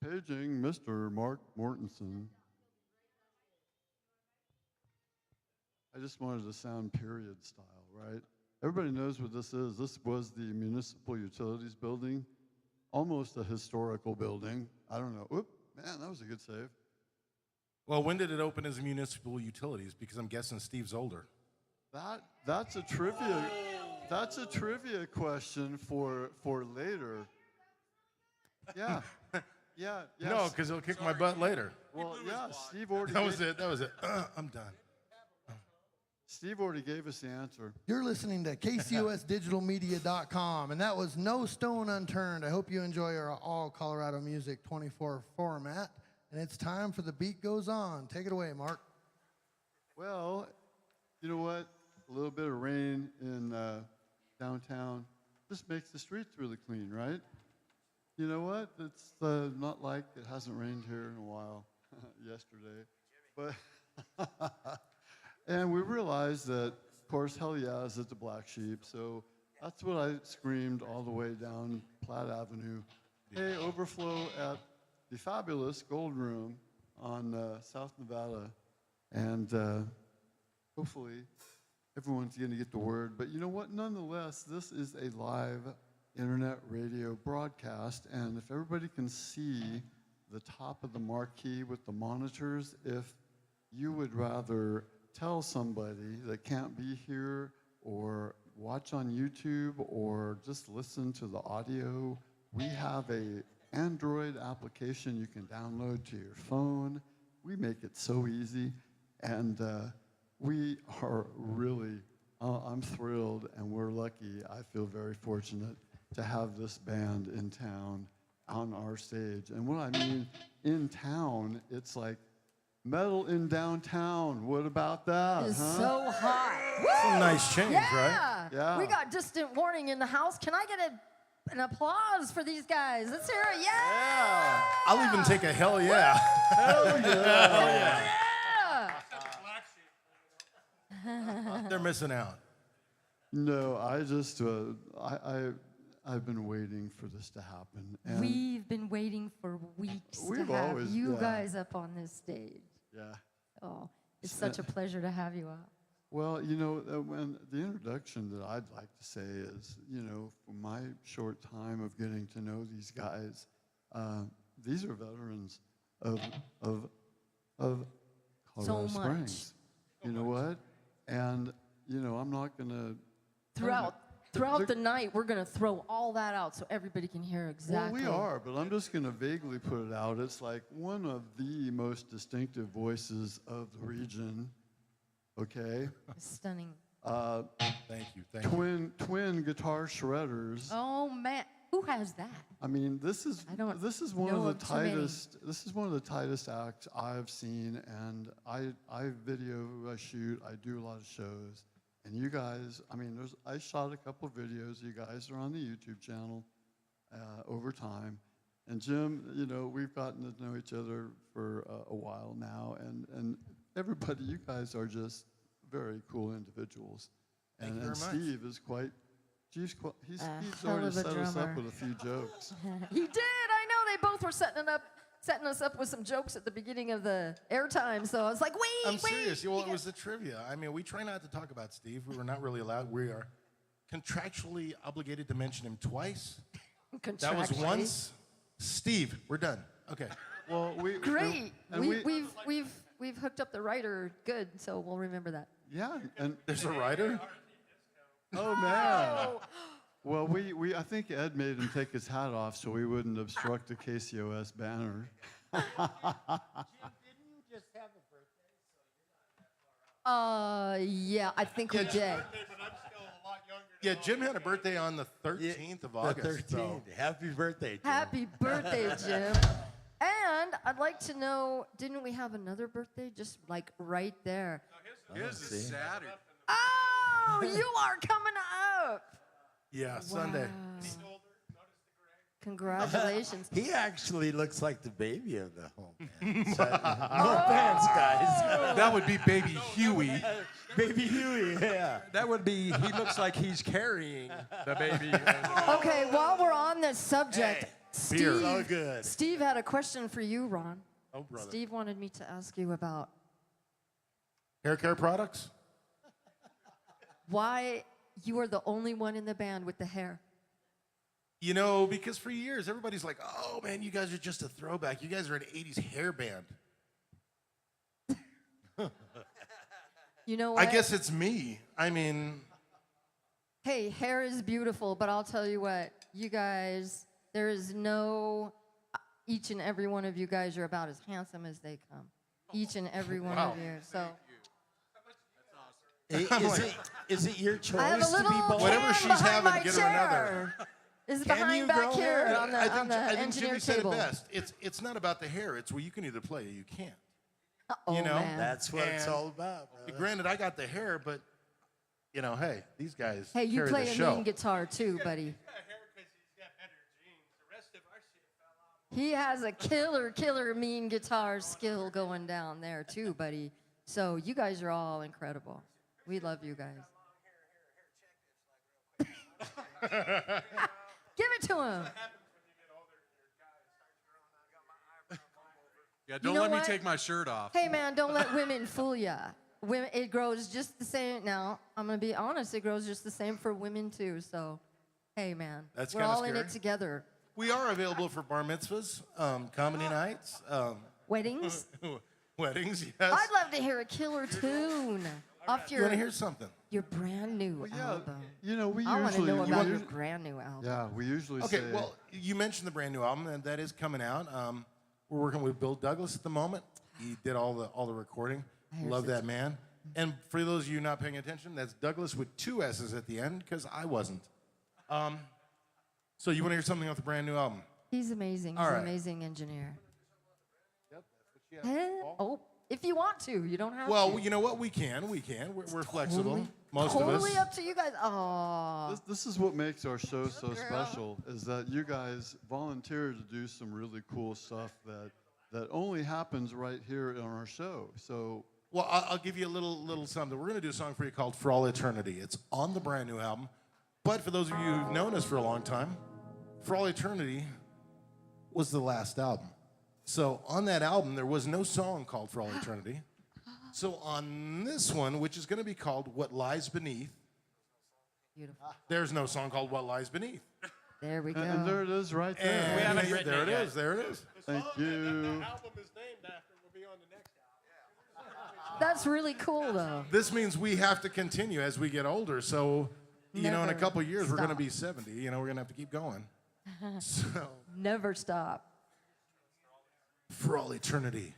Paging Mr. Mark Mortensen. I just wanted to sound period style, right? Everybody knows what this is. This was the Municipal Utilities Building, almost a historical building. I don't know. Oop, man, that was a good save. Well, when did it open as municipal utilities? Because I'm guessing Steve's older. That's a trivia. That's a trivia question for later. Yeah. Yeah. No, because he'll kick my butt later. Well, yeah. Steve already. That was it. That was it. I'm done. Steve already gave us the answer. You're listening to KCOSDigitalMedia.com, and that was No Stone Unturned. I hope you enjoy our all Colorado Music 24 format, and it's time for The Beat Goes On. Take it away, Mark. Well, you know what? A little bit of rain in downtown just makes the streets really clean, right? You know what? It's not like it hasn't rained here in a while yesterday. But and we realized that, of course, hell yeah is at the Black Sheep. So that's what I screamed all the way down Platt Avenue. Hey, overflow at the fabulous Gold Room on South Nevada. And hopefully everyone's going to get the word. But you know what? Nonetheless, this is a live internet radio broadcast. And if everybody can see the top of the marquee with the monitors, if you would rather tell somebody that can't be here or watch on YouTube or just listen to the audio, we have a Android application you can download to your phone. We make it so easy, and we are really, I'm thrilled and we're lucky. I feel very fortunate to have this band in town on our stage. And what I mean in town, it's like metal in downtown. What about that? It's so hot. That's a nice change, right? Yeah. We got distant warning in the house. Can I get an applause for these guys? Let's hear it. Yeah. I'll even take a hell yeah. Hell yeah. Hell yeah. Yeah. They're missing out. No, I just, I've been waiting for this to happen. And We've been waiting for weeks to We've have always- you yeah. guys up on this stage. yeah. Oh, it's such a pleasure to have you up. Well, you know, when the introduction that I'd like to say is, you know, from my short time of getting to know these guys, these are veterans of Colorado So much. Springs. You know what? And, you know, I'm not going to... Throughout the night, we're going to throw all that out so everybody can hear exactly. Well, we are, but I'm just going to vaguely put it out. It's like one of the most distinctive voices of the region, okay? Stunning. Thank you. Twin guitar shredders. Oh, man. Who has that? I mean, this is I don't one know of the of too many. tightest. This is one of the tightest acts I've seen, and I video, I shoot, I do a lot of shows, and you guys. I mean, I shot a couple of videos. You guys are on the YouTube channel over time, and Jim, you know, we've gotten to know each other for a while now, and everybody, you guys are just very cool individuals, Thank you and very much. Steve is quite. He's hell already of a set us up drummer. with a few jokes. He did. I know. They both were setting us up with some jokes at the beginning of the airtime. So I was like, wait, I'm serious. Well, it was the trivia. I mean, we try not to talk about Steve. We were not really allowed. We are contractually obligated to mention him twice. That was once. Steve, we're done. Okay. Well, Great. and We've hooked up the writer good, so we'll remember that. yeah, and There's a writer? oh man. Well, I think Ed made him take his hat off so we wouldn't obstruct the KCOS banner. Jim, didn't you just have a birthday? So you're not that far out. Yeah, I think we did. But I'm still a lot younger. Yeah, Jim had a birthday on the 13th of August. The 13th. so- Happy birthday, Jim. Happy birthday, Jim. And I'd like to know, didn't we have another birthday just like right there? His is Saturday. Oh, you are coming up. Yeah, Sunday. Wow. Congratulations. He actually looks like the baby of the home. Man. So, no offense, guys. That would be baby Huey. Baby Huey, yeah. That would be, he looks like he's carrying the baby. Okay, while we're on this subject, Beer. So good. Steve had a question for you, Ron. Oh, brother. Steve wanted me to ask you about Hair care products? why you are the only one in the band with the hair. You know, because for years, everybody's like, oh, man, you guys are just a throwback. You guys are an 80s hair band. You know what? I guess it's me. I mean, Hey, hair is beautiful, but I'll tell you what, you guys, there is no, each and every one of you guys are about as handsome as they come. Each and every one of you. So Is it your choice I have a to little be bold? Whatever can she's behind having, my get her chair. another. Is Can behind you back grow here hair? on the, I on the think engineer Jimmy said table. it best. It's not about the hair. It's where you can either play or you can't. Oh, You know? man. That's what it's And all about, brother. Granted, I got the hair, but, you know, hey, these guys Hey, you carry play the a show. mean guitar too, buddy. He has a killer mean guitar skill going down there too, buddy. So you guys are all incredible. We love you guys. Give it to him. Yeah, don't know let me what? take my shirt off. Hey, man, don't let women fool ya. Women, it grows just the same. Now, I'm going to be honest, it grows just the same for women, too. So, hey, man, That's we're kinda all in scary. it together. We are available for bar mitzvahs, comedy nights, Weddings? weddings, yes. I'd love to hear a killer tune off You want to your, hear something? your brand new Well, yeah, album. you know, we I want to usually know about we your us- brand new album. yeah, we usually Okay, say well, you mentioned the brand new album, and that is coming out. We're working with Bill Douglas at the moment. He did all the recording. I hear Love such- that man. And for those of you not paying attention, that's Douglas with 2 S's at the end, because I wasn't. So you want to hear something off the brand new album? He's amazing. All He's right. an amazing engineer. Yep, that's what you have. Oh, if you want to. You don't have Well, to. you know what? We can. We're flexible. Most Totally of us. up to you guys. Oh, this is what makes our show so special is that you guys volunteer to do some really cool stuff that only happens right here on our show. So Well, I'll give you a little something. We're going to do a song for you called For All Eternity. It's on the brand new album. But for those of you who've known us for a long time, For All Eternity was the last album. So on that album, there was no song called For All Eternity. So on this one, which is going to be called What Lies Beneath, beautiful. there's no song called What Lies Beneath. There we go. and there it is right there. And We haven't written there it it yet. is. There it is. Thank you. album is named after will be on the next album. That's really cool, though. This means we have to continue as we get older. So, you know, in a Never couple of years, we're going to stop. be 70. You know, we're going to have to keep going. So, Never stop. For All Eternity.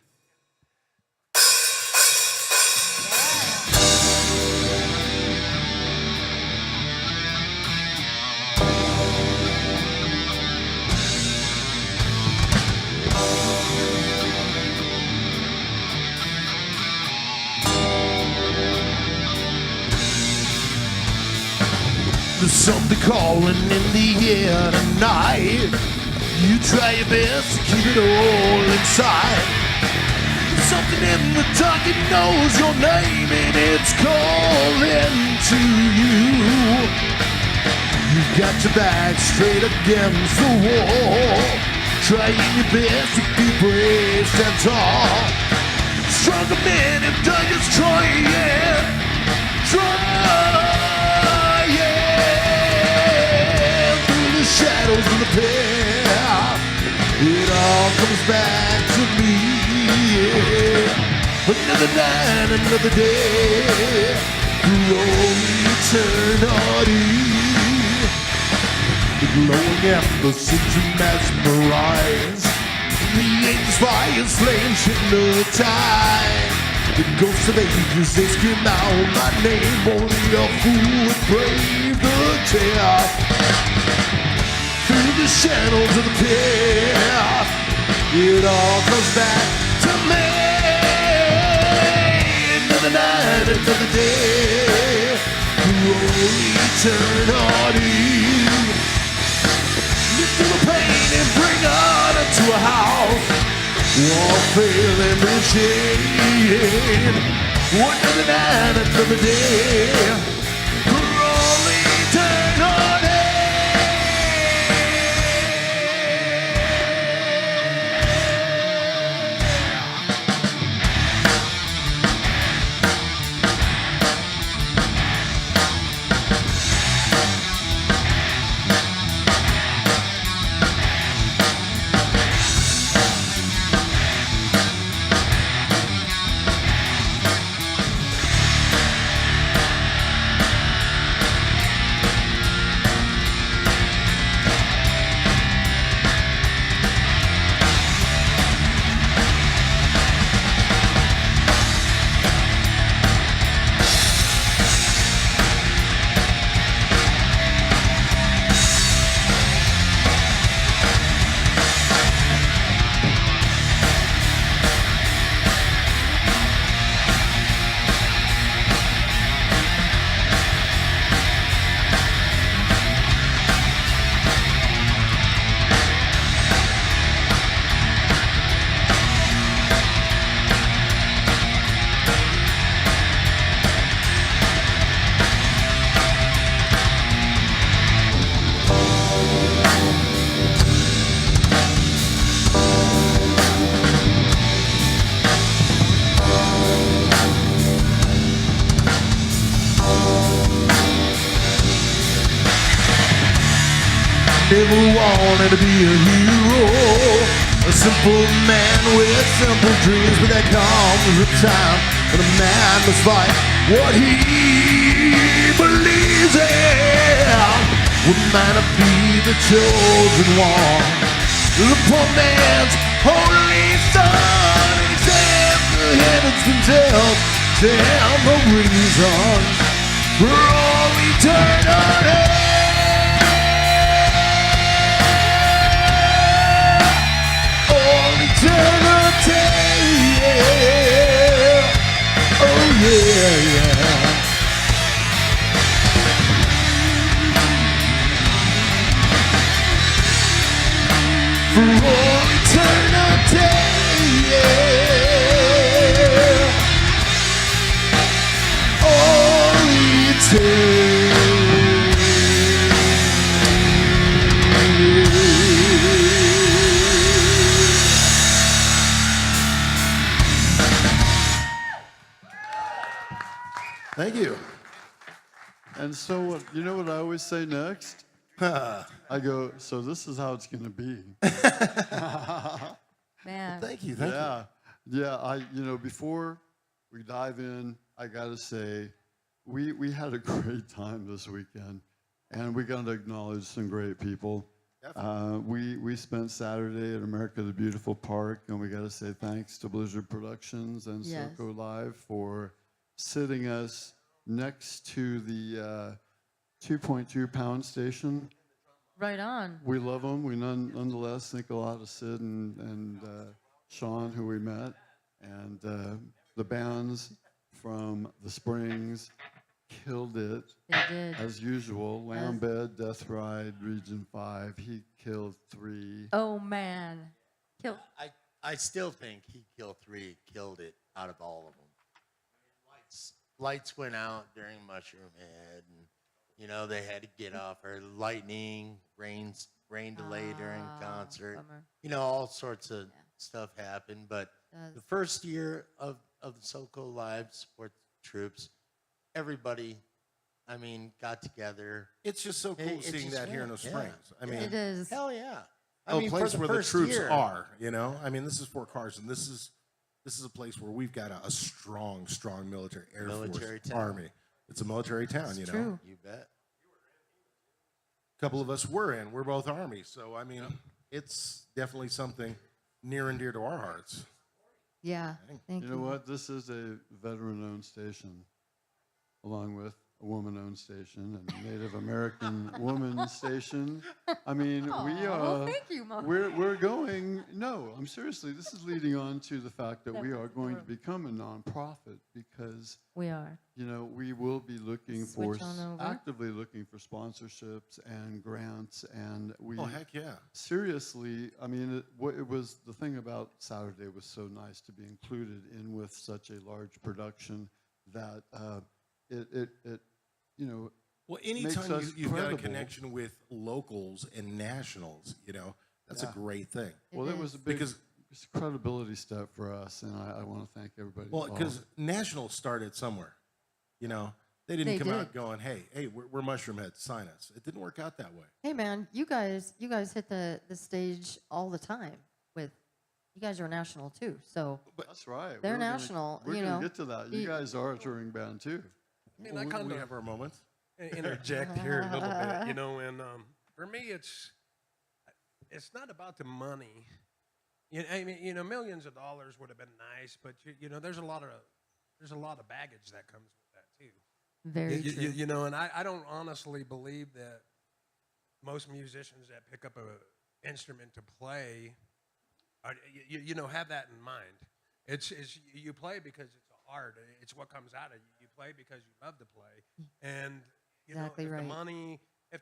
There's something calling in the air tonight. You try your best to keep it all inside. There's something in the dark, it knows your name and it's calling to you. You've got your back straight against the wall, trying your best to be brave and tall. Stronger men have done destroying, trying through the shadows of the past. It all comes back to me. Another night, another day, through all eternity. The glowing embers seem to mesmerize. The angels fire slain hypnotized. The ghosts of ages, they scream out my name. Only a fool would brave the tale. Through the shadows of the pit, it all comes back to me. Another night, another day, through all eternity. Lift through the pain and bring honor to a house. Walk failing and shade. Another night, another day, for all eternity. Never wanted to be a hero. A simple man with simple dreams, but there comes a time when a man must fight what he believes in. Would man be the chosen one? The poor man's only son. Except the heavens themselves, tell the reasons for all eternity. Oh yeah, yeah. For all eternity, yeah. All Thank you. And so, you know what I always say next? I go, so this is how it's going to be. Man. Thank you. Thank you. Yeah. Before we dive in, I got to say, we had a great time this weekend, and we got to acknowledge some great people. We spent Saturday at America the Beautiful Park, and we got to say thanks to Blizzard Productions and Yes. SoCo Live for sitting us next to the 2.2 pound station. Right on. We love them. We nonetheless think a lot of Sid and Sean, who we met, and the bands from the Springs killed it. They did. As usual. Lambed, Death Ride, Region 5. He killed 3. Oh, man. Kill. I still think he killed 3, killed it out of all of them. Lights went out during Mushroom Head, and they had to get off. Or lightning, rain delay during concert. Bummer. All sorts of stuff happened. But the first year of the SoCo Live support troops, everybody, got together. It's just so cool It's seeing just that here in the great, Springs. yeah. It is. Hell yeah! A place for where the first troops year. are. This is Fort Carson. This is a place where we've got a strong military, Air Military Force, town. Army. It's a military town, It's true. You bet. A couple of us were in. We're both Army, so it's definitely something near and dear to our hearts. Yeah. Thank you. You know what? This is a veteran-owned station, along with a woman-owned station and a Native American woman station. We Aw, thank you, Mom. we're going. No, I'm seriously. This is leading on to the fact that we are going to become a nonprofit because We are. we will be looking for Switch on over. actively looking for sponsorships and grants, and we Oh, heck yeah. seriously, it was the thing about Saturday was so nice to be included in with such a large production that Well, makes anytime us you've got a credible. connection with locals and nationals, that's a great thing. Well, it was a big Because- credibility step for us, and I want to thank everybody. Well, involved. because nationals started somewhere. They didn't They come did. out going, hey, we're Mushroom Heads, sign us. It didn't work out that way. Hey, man, you guys hit the stage all the time with. You guys are national too, so that's right. they're We're gonna- national, We're you gonna know. get to that. You You- guys are a touring band too. I kind We of have our moments. interject here a little bit, and for me, it's not about the money. Millions of dollars would have been nice, but there's a lot of baggage that comes with that too. very true. And I don't honestly believe that most musicians that pick up a instrument to play have that in mind. It's you play because it's art. It's what comes out of you. You play because you love to play, and Exactly if right.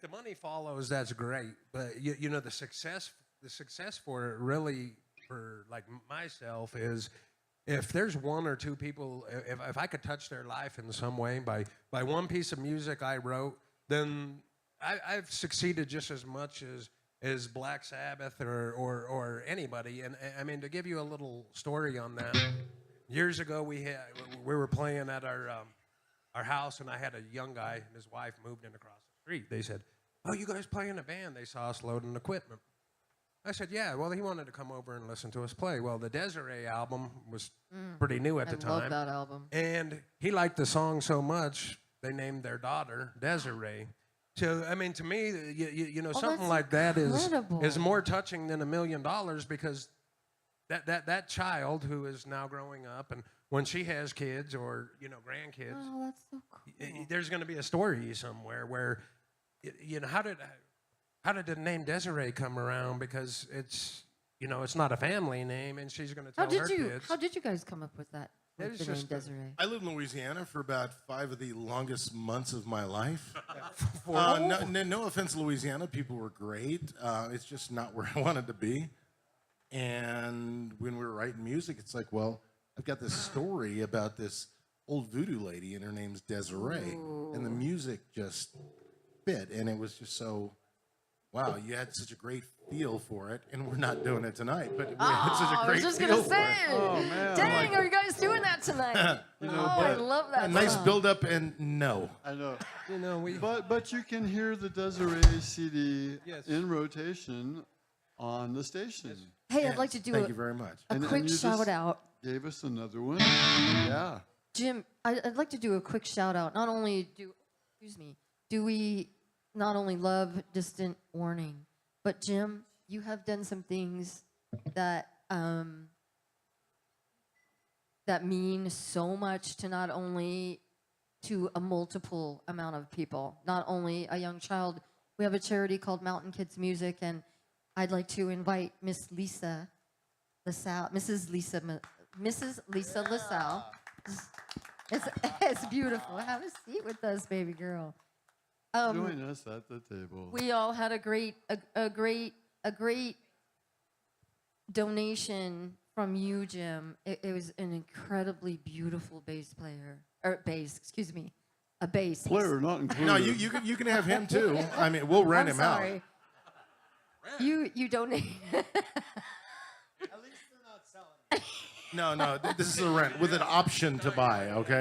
the money follows, that's great. But the success for it really for like myself is if there's one or two people, if I could touch their life in some way by one piece of music I wrote, then I've succeeded just as much as Black Sabbath or anybody. And to give you a little story on that, years ago we were playing at our house, and I had a young guy and his wife moved in across the street. They said, oh, you guys play in a band? They saw us loading equipment. I said, yeah. Well, he wanted to come over and listen to us play. Well, the Desiree album was pretty new at the time. I love that album. And he liked the song so much, they named their daughter Desiree. So, I mean, to me, you know, something that's like that is incredible. more touching than $1 million because that child who is now growing up, and when she has kids or, you know, grandkids, Oh, that's so cool. there's going to be a story somewhere where, you know, how did the name Desiree come around? Because it's, you know, it's not a family name, and she's going to tell her kids. How did you guys come up with that? It With was the name just Desiree. I lived in Louisiana for about 5 of the longest months of my life. Oh. No offense, Louisiana. People were great. It's just not where I wanted to be. And when we were writing music, it's like, well, I've got this story about this old voodoo lady, and her name's Desiree. And the music just fit. And it was just so, wow, you had such a great feel for it. And we're not doing it tonight, but we had such a I great was just feel gonna for say, it. Oh, man. dang, are you guys doing that tonight? You oh, know, I but love that. A nice song. build up, and no. I know. You know, But you can hear the Desiree CD Yes. in rotation on the station. Hey, I'd like to do Thank you very much. a And quick you just shout out. Gave us another one. Yeah. Jim, I'd like to do a quick shout out. Not only do we not only love Distant Warning, but Jim, you have done some things that that mean so much to not only to a multiple amount of people, not only a young child. We have a charity called Mountain Kids Music, and I'd like to invite Miss Lisa LaSalle, Mrs. Lisa LaSalle. It's beautiful. Have a seat with us, baby girl. Join us at the table. We all had a great donation from you, Jim. It was an incredibly beautiful bass player, or bass, excuse me, a bass Player not included. No, you can have him too. I mean, we'll rent I'm him out. sorry. You donate. No, this is a rent with an option to buy. Okay,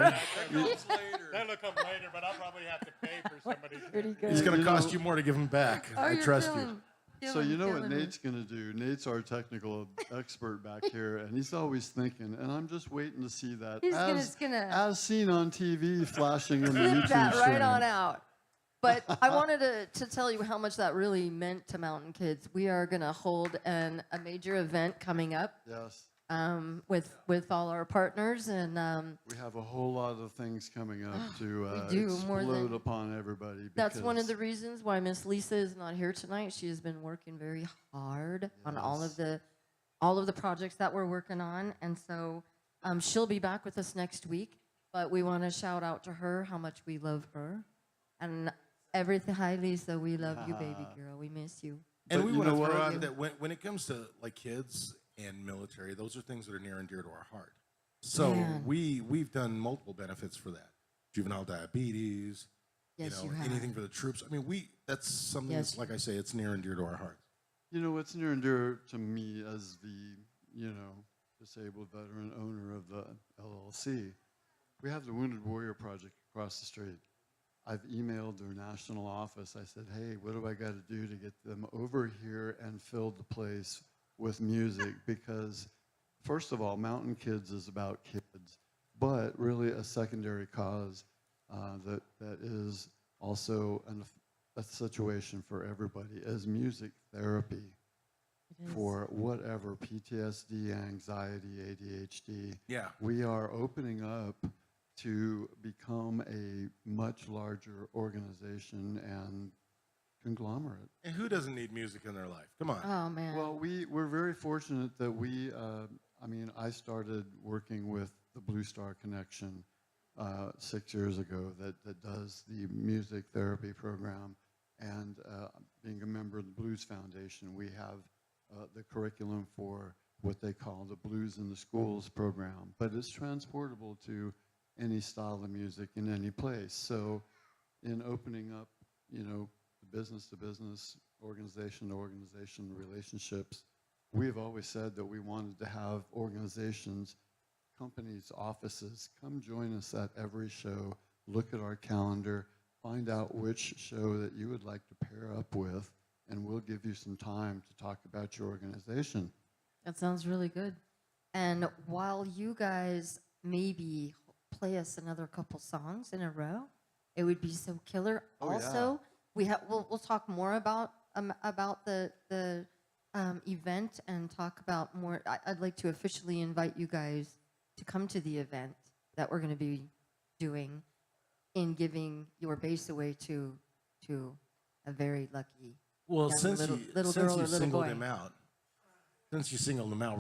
That'll come later, but I'll probably have to pay for somebody. Pretty good. it's going to You know- cost you more to give him back. Oh, I you're trust you. killing- So you know what killing me. Nate's going to do? Nate's our technical expert back here, and he's always thinking, and I'm just waiting to see that He's as, gonna as seen on TV flashing in the Flip YouTube that right stream. on out. But I wanted to tell you how much that really meant to Mountain Kids. We are going to hold a major event coming up Yes. with all our partners, and We have a whole lot of things coming up to We do, more explode than- upon everybody. that's one of because- the reasons why Miss Lisa is not here tonight. She has been working very hard on all of the projects that we're working on, and so she'll be back with us next week. But we want to shout out to her how much we love her, and everything. Hi, Lisa. We love you, baby girl. We miss you. And But we you want to know throw what? out that when it comes to like kids and military, those are things that are near and dear to our heart. So Man. we've done multiple benefits for that. Juvenile diabetes, Yes, you have. anything for the troops. I mean, that's something Yes. that's, like I say, it's near and dear to our hearts. You know, what's near and dear to me as the, disabled veteran owner of the LLC. We have the Wounded Warrior Project across the street. I've emailed their national office. I said, hey, what do I got to do to get them over here and fill the place with music? Because, first of all, Mountain Kids is about kids, but really a secondary cause that is also a situation for everybody as music therapy for whatever, PTSD, anxiety, ADHD. Yeah. We are opening up to become a much larger organization and conglomerate. And who doesn't need music in their life? Come on. Oh man. Well, we're very fortunate that I started working with the Blue Star Connection 6 years ago that does the music therapy program. And being a member of the Blues Foundation, we have the curriculum for what they call the Blues in the Schools program. But it's transportable to any style of music in any place. So in opening up, the business-to-business, organization-to-organization relationships, we've always said that we wanted to have organizations, companies, offices, come join us at every show, look at our calendar. find out which show that you would like to pair up with, and we'll give you some time to talk about your organization. That sounds really good. And while you guys maybe play us another couple songs in a row, it would be so killer. Oh, Also, we'll talk more about the event and talk about more. I'd like to officially invite you guys to come to the event that we're going to be doing in giving your bass away to a very lucky Well, young since little you girl or little singled boy. him out, we're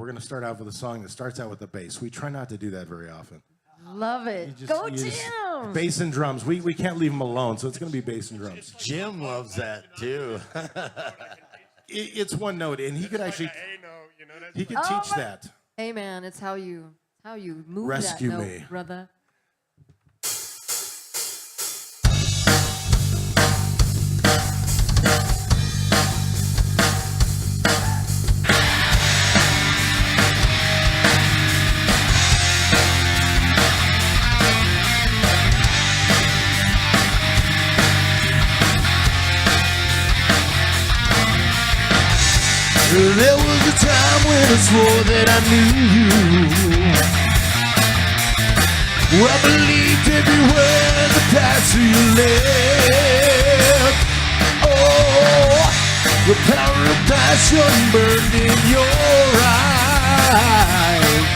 going to start out with a song that starts out with the bass. We try not to do that very often. Love it. Go Jim! Bass and drums. We can't leave him alone, so it's going to be bass and drums. Jim loves that too. It's one note, and he could actually Hey, no, you know that's he could Oh, teach my- that. Hey man, it's how you move Rescue that note, me. brother. There was a time when I swore that I knew you. I believed every word the pastor you left. Oh, the power of passion burned in your eyes.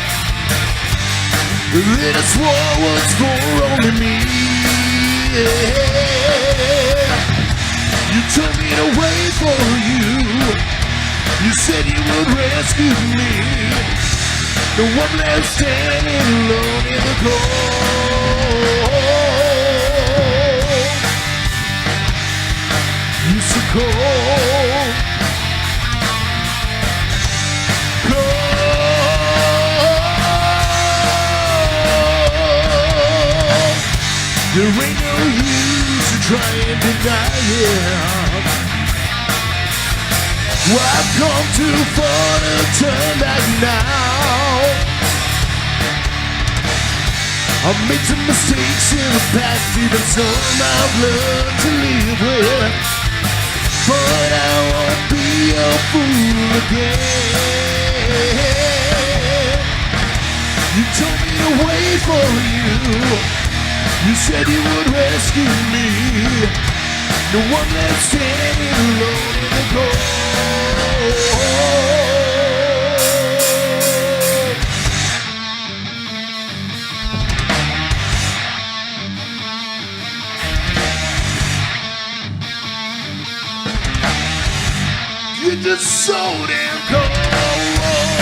Then I swore was for only me. Yeah. You told me to wait for you. You said you would rescue me. The one left standing alone in the cold. You so cold. Cold. There ain't no use to try and deny it. Well, I've come too far to turn back now. I've made some mistakes in the past, even some I've learned to live with. But I won't be a fool again. You told me to wait for you. You said you would rescue me. No one left standing alone in the cold. You're just so damn cold.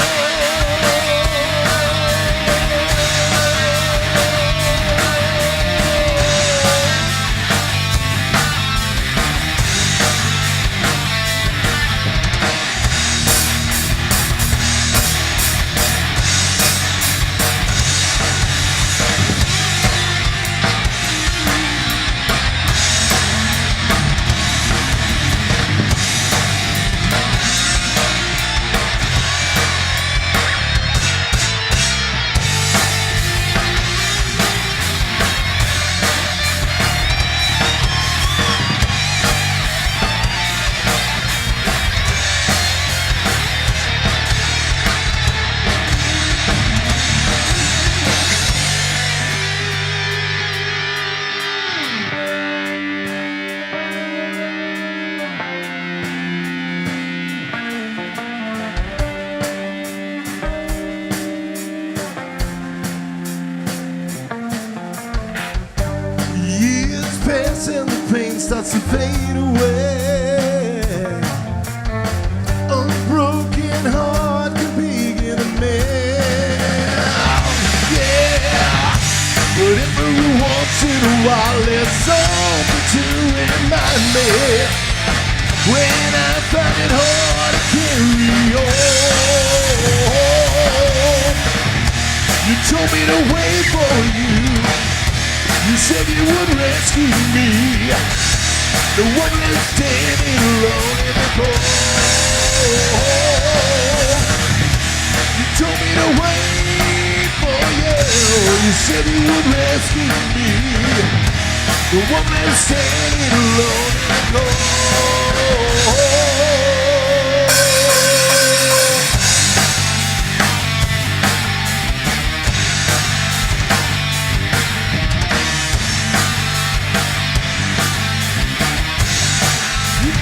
And the pain starts to fade away. A broken heart can begin to mend. Yeah, but every once in a while there's something to remind me. When I find it hard to carry on, you told me to wait for you. You said you would rescue me. The one left standing alone in the cold. You told me to wait for you. You said you would rescue me. The woman standing alone in the cold.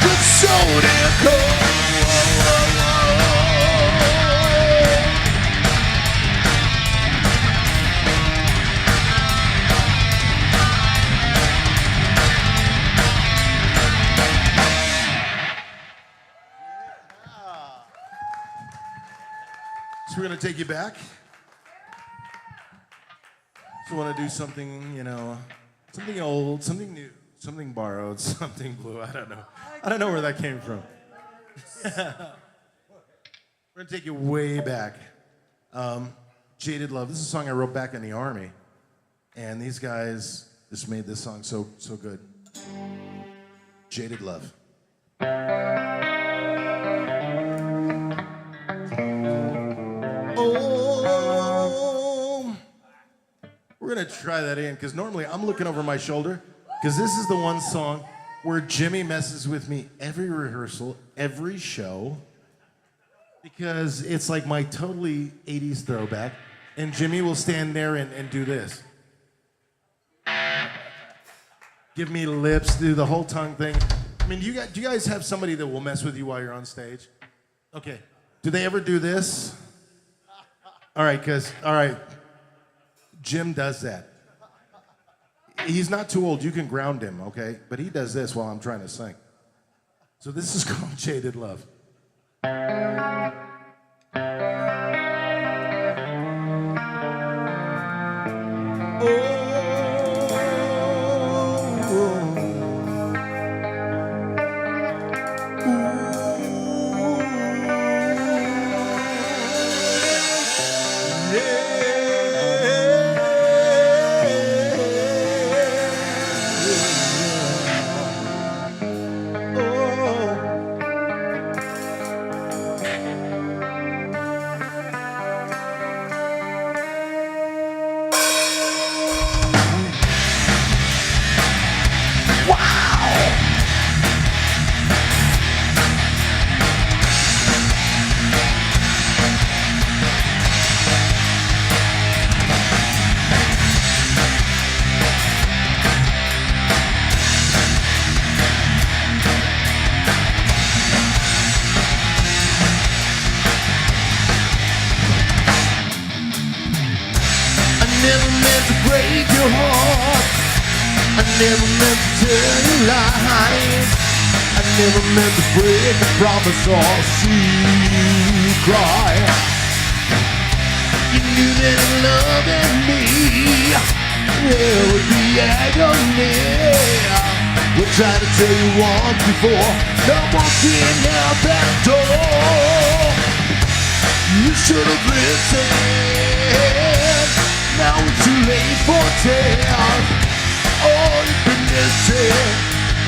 It's so damn cold. So we're going to take you back. So I want to do something, something old, something new, something borrowed, something blue. I don't know. I don't know where that came from. We're going to take you way back. Jaded Love. This is a song I wrote back in the Army. And these guys just made this song so good. Jaded Love. Oh, we're gonna try that in because normally I'm looking over my shoulder because this is the one song where Jimmy messes with me every rehearsal, every show, because it's like my totally 80s throwback, and Jimmy will stand there and do this. Give me lips, do the whole tongue thing. I mean, do you guys have somebody that will mess with you while you're on stage? Okay. Do they ever do this? All right, Jim does that. He's not too old. You can ground him, okay? But he does this while I'm trying to sing. So this is called Jaded Love. Never meant to break your heart. I never meant to tell you lies. I never meant to break a promise or see you cry. You knew that in loving me there would be agony. We'll try to tell you once before no walking out that door. You should have listened. Now it's too late for tell. All you've been missing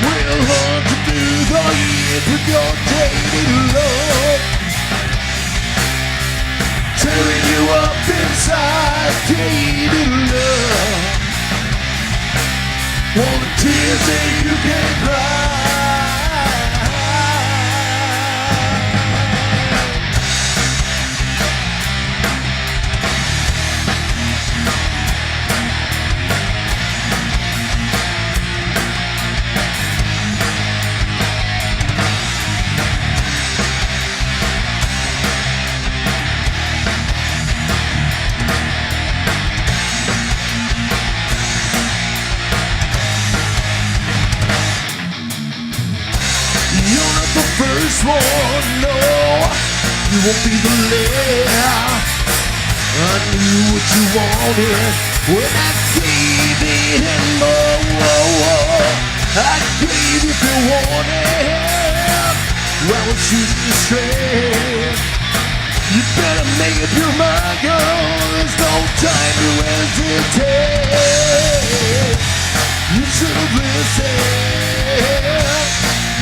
will hunt you through the years with your jaded love, tearing you up inside. Jaded love, all the tears that you can't cry. First one, no, you won't be the last. I knew what you wanted when I gave it and more. I gave if you wanted. Well, I'm shooting you straight. You better make up your mind, girl. There's no time to hesitate. You should have listened.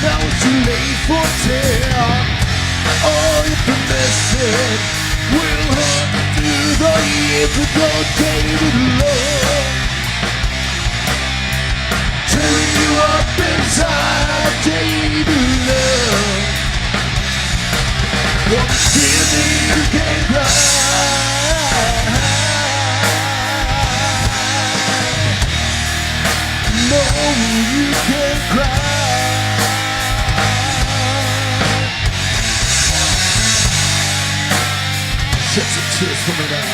Now it's too late for tell. All you've been missing will hunt through the years with your jaded love. for me now.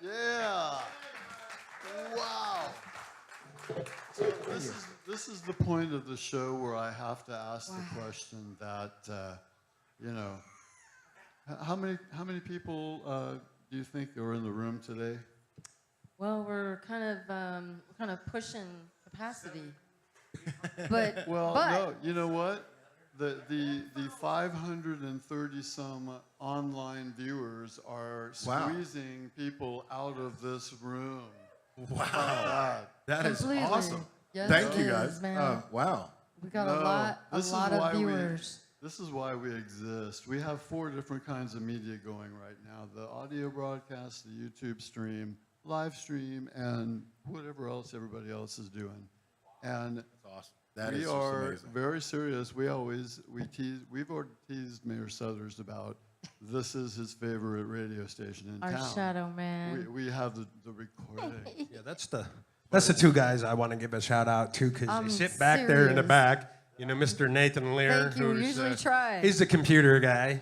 Yeah. Wow. So this is the point of the show where I have to ask the question that, how many people do you think are in the room today? Well, we're kind of pushing capacity. But No, you know what? The 530 some online viewers are squeezing people out of this room. Wow. That is Completely. awesome. Yes, Thank it you, is, guys. man. Wow. We got No, a lot of viewers. This is why we exist. We have 4 different kinds of media going right now: the audio broadcast, the YouTube stream, live stream, and whatever else everybody else is doing. And That's awesome. That we is just are amazing. very serious. We've already teased Mayor Southers about this is his favorite radio station in Our town. shadow man. We have the recording. Yeah, that's the 2 guys I want to give a shout out to because I'm they sit back there in the serious. back. You know, Mr. Nathan Lear. Thank you. We who's, usually try. He's the computer guy.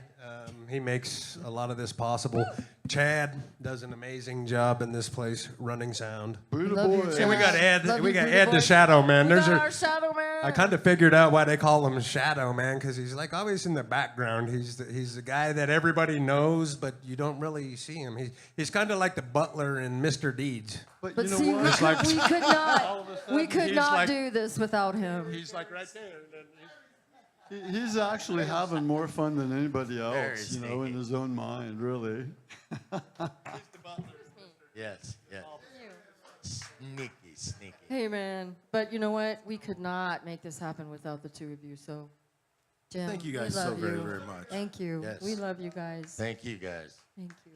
He makes a lot of this possible. Chad does an amazing job in this place running sound. Buddha Love you, boy. And we got Ed. Love we you, got Buddha Ed boy. the Shadow Man. We got our shadow man. I kind of figured out why they call him Shadow Man because he's like always in the background. He's the guy that everybody knows, but you don't really see him. He's kind of like the butler in Mr. Deeds. But But you know see, what? we could All of a not, sudden, we could he's not like- do this without him. He's like right there. And then He's actually having more fun than anybody Very else, you know, in sneaky. his own mind, really. Yes, yes. Sneaky. Hey, man. But you know what? We could not make this happen without the 2 of you. So, Jim, Thank you we guys so love very, you. very much. Thank you. Yes. We love you guys. Thank you, guys. Thank you.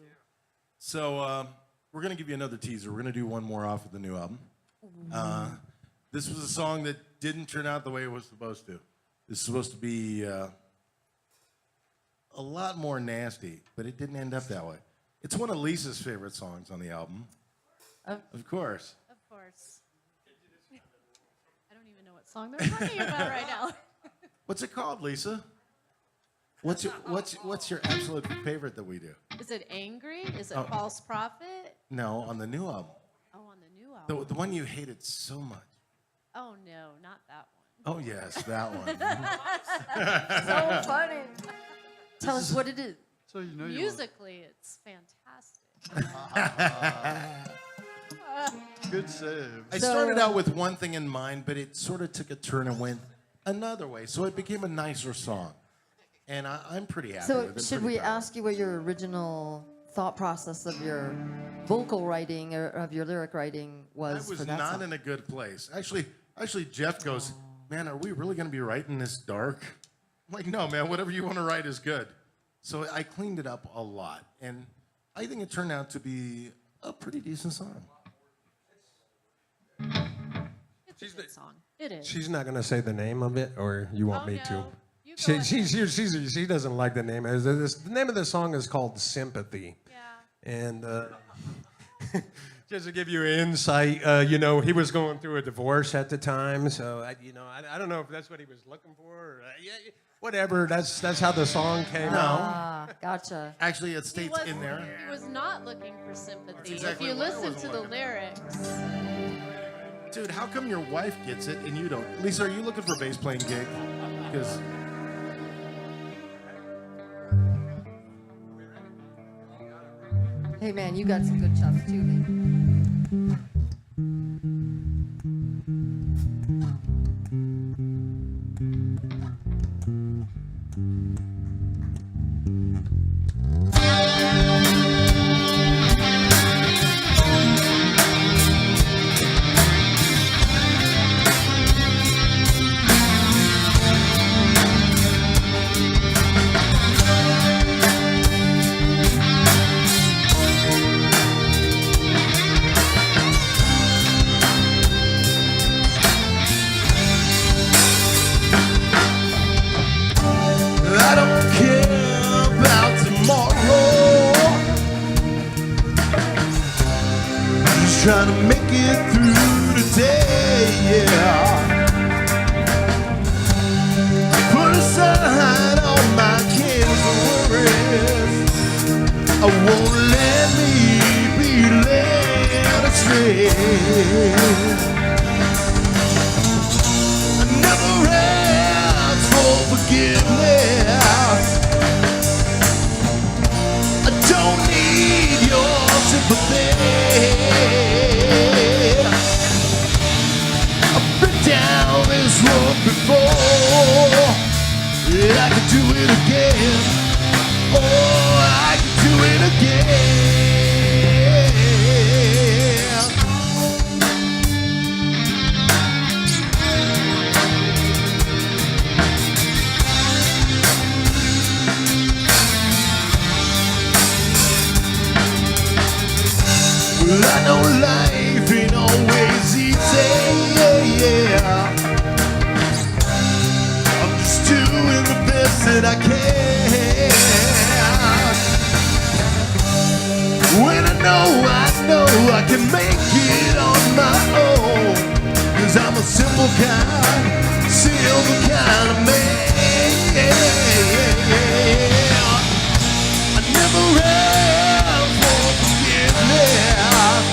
So we're going to give you another teaser. We're going to do one more off of the new album. This was a song that didn't turn out the way it was supposed to. This is supposed to be a lot more nasty, but it didn't end up that way. It's one of Lisa's favorite songs on the album. Of course. Of course. I don't even know what song they're talking about right now. What's it called, Lisa? What's your absolute favorite that we do? Is it Angry? Is it False Prophet? No, on the new album. Oh, on the new album. The one you hated so much. Oh, no, not that one. Oh, yes, that one. So funny. Tell us what it is. So you know Musically, it's fantastic. good save. I started out with one thing in mind, but it sort of took a turn and went another way. So it became a nicer song. And I'm pretty happy So with it. should pretty we proud. ask you what your original thought process of your vocal writing or of your lyric writing I was was for that not song? in a good place. Actually, Jeff goes, man, are we really going to be writing this dark? I'm like, no, man, whatever you want to write is good. So I cleaned it up a lot. And I think it turned out to be a pretty decent song. It's a good song. It is. she's not gonna say the name of it, or you want Oh, me no. to? You You go She doesn't like the name. The name of the song is called Sympathy. Yeah. And just to give you an insight, he was going through a divorce at the time, so I don't know if that's what he was looking for. Or, whatever. That's how the song came out. Ah, gotcha. Actually, it states in there. He was not looking for sympathy. exactly if you why I listen wasn't to the looking. lyrics, Dude, how come your wife gets it and you don't? Lisa, are you looking for a bass playing gig? Because Hey, man, you got some good chops too, baby. I don't care about tomorrow. Just trying to make it through today, yeah. Put aside all my cares and worries. I won't let me be led astray. I never asked for forgiveness. I don't need your sympathy. I've been down this road before. I can do it again. Oh, I can do it again. Well, I know life ain't always easy, yeah. I'm just doing the best that I can. When I know I can make it on my own. 'Cause I'm a simple kind of man. I never asked for forgiveness.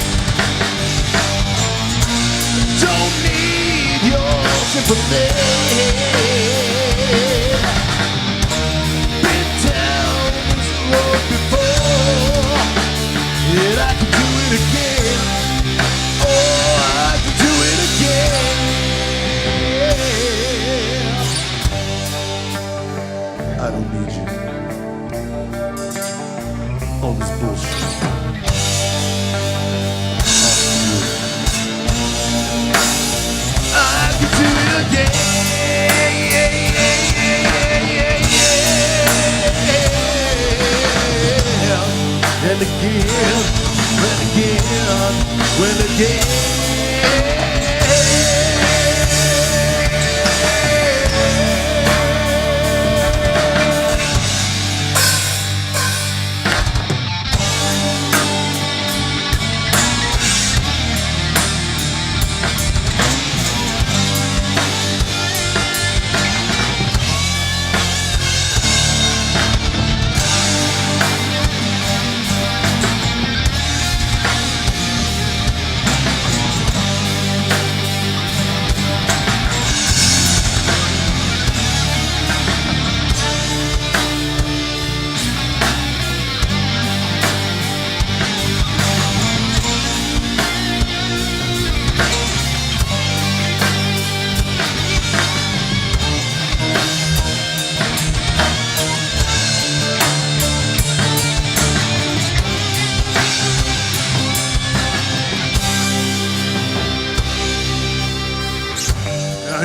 Don't need your sympathy. Been down this road before, and I can do it again. Oh, I can do it again. I don't need you. All this bullshit. I can do it again. And again, and again, and again.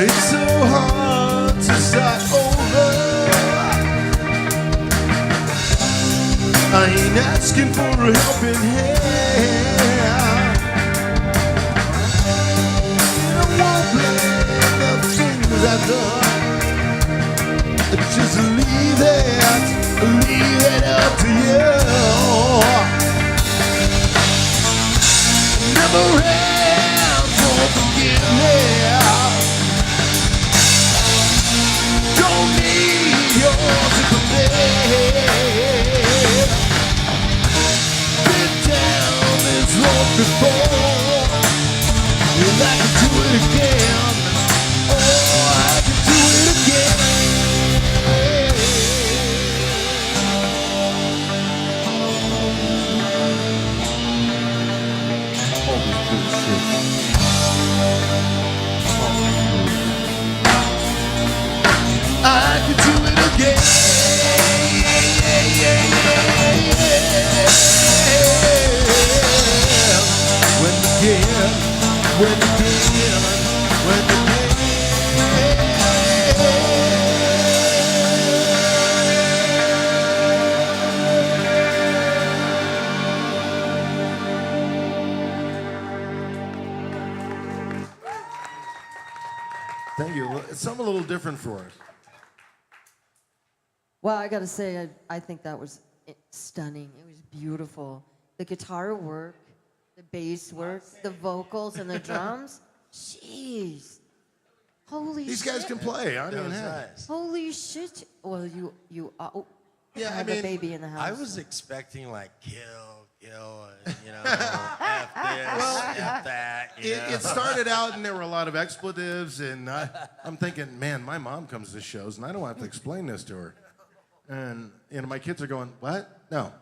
It's so hard to start over. I ain't asking for a helping hand. I won't blame the things I've done. Just leave it up to you. Never ask for forgiveness. Don't need your sympathy. Been down this road before, and I can do it again. Oh, I can do it again. All this bullshit. I can do it again. When again. Thank you. It's something a little different for us. Well, I got to say, I think that was stunning. It was beautiful. The guitar work, the bass work, the vocals, and the drums. Jeez. Holy shit. These guys can play. I That mean, was hey. nice. Holy shit. Well, you oh, Yeah, I I have mean, a baby in the house. I was expecting like kill, and, you know, F this, F that. You know? It started out and there were a lot of expletives, and I'm thinking, man, my mom comes to shows and I don't have to explain this to her. And my kids are going, what? No.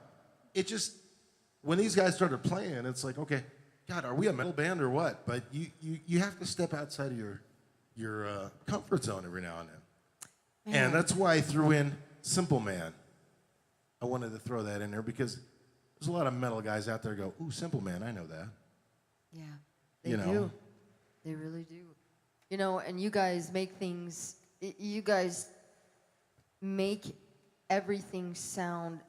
It just, when these guys started playing, it's like, okay, God, are we a metal band or what? But you have to step outside of your comfort zone every now and then. Man. And that's why I threw in Simple Man. I wanted to throw that in there because there's a lot of metal guys out there who go, ooh, Simple Man, I know that. Yeah, they You know. do. They really do. You know, and you guys make things, you guys make everything sound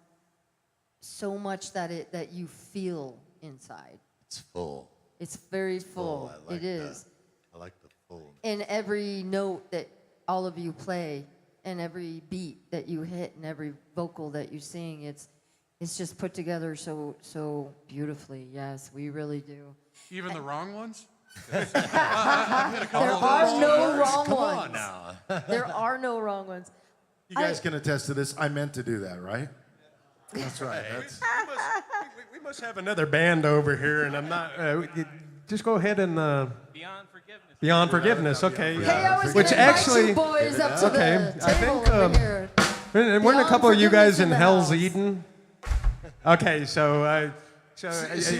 so much that you feel inside. It's full. It's very full. I like It is. that. I like the full. And every note that all of you play, and every beat that you hit, and every vocal that you sing, it's just put together so beautifully. Yes, we really do. Even the wrong ones? There are no wrong Come ones. on now. There are no wrong ones. You guys can attest to this. I meant to do that, right? That's right. We must have another band over here, and I'm not. Just go ahead and. Beyond forgiveness. Beyond forgiveness, okay. Hey, I was Which gonna invite actually, you boys up to okay, the I table think, over here. weren't a Beyond couple of you guys forgiveness in in the Hell's house. Eden? Okay, so See,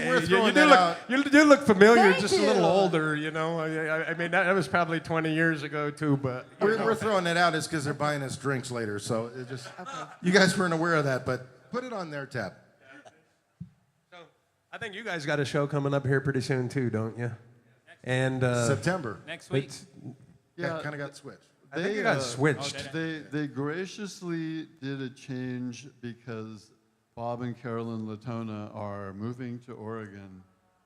we're throwing you that out. do look familiar, Thank just a little you. older, you know. I mean, that was probably 20 years ago too, but We're throwing it out is because they're buying us drinks later. So it just, you guys weren't aware of that, but put it on their tab. so I think you guys got a show coming up here pretty soon too, don't you? And September. Next week. Yeah, kind of got switched. I think you got switched. They graciously did a change because Bob and Carolyn Latona are moving to Oregon,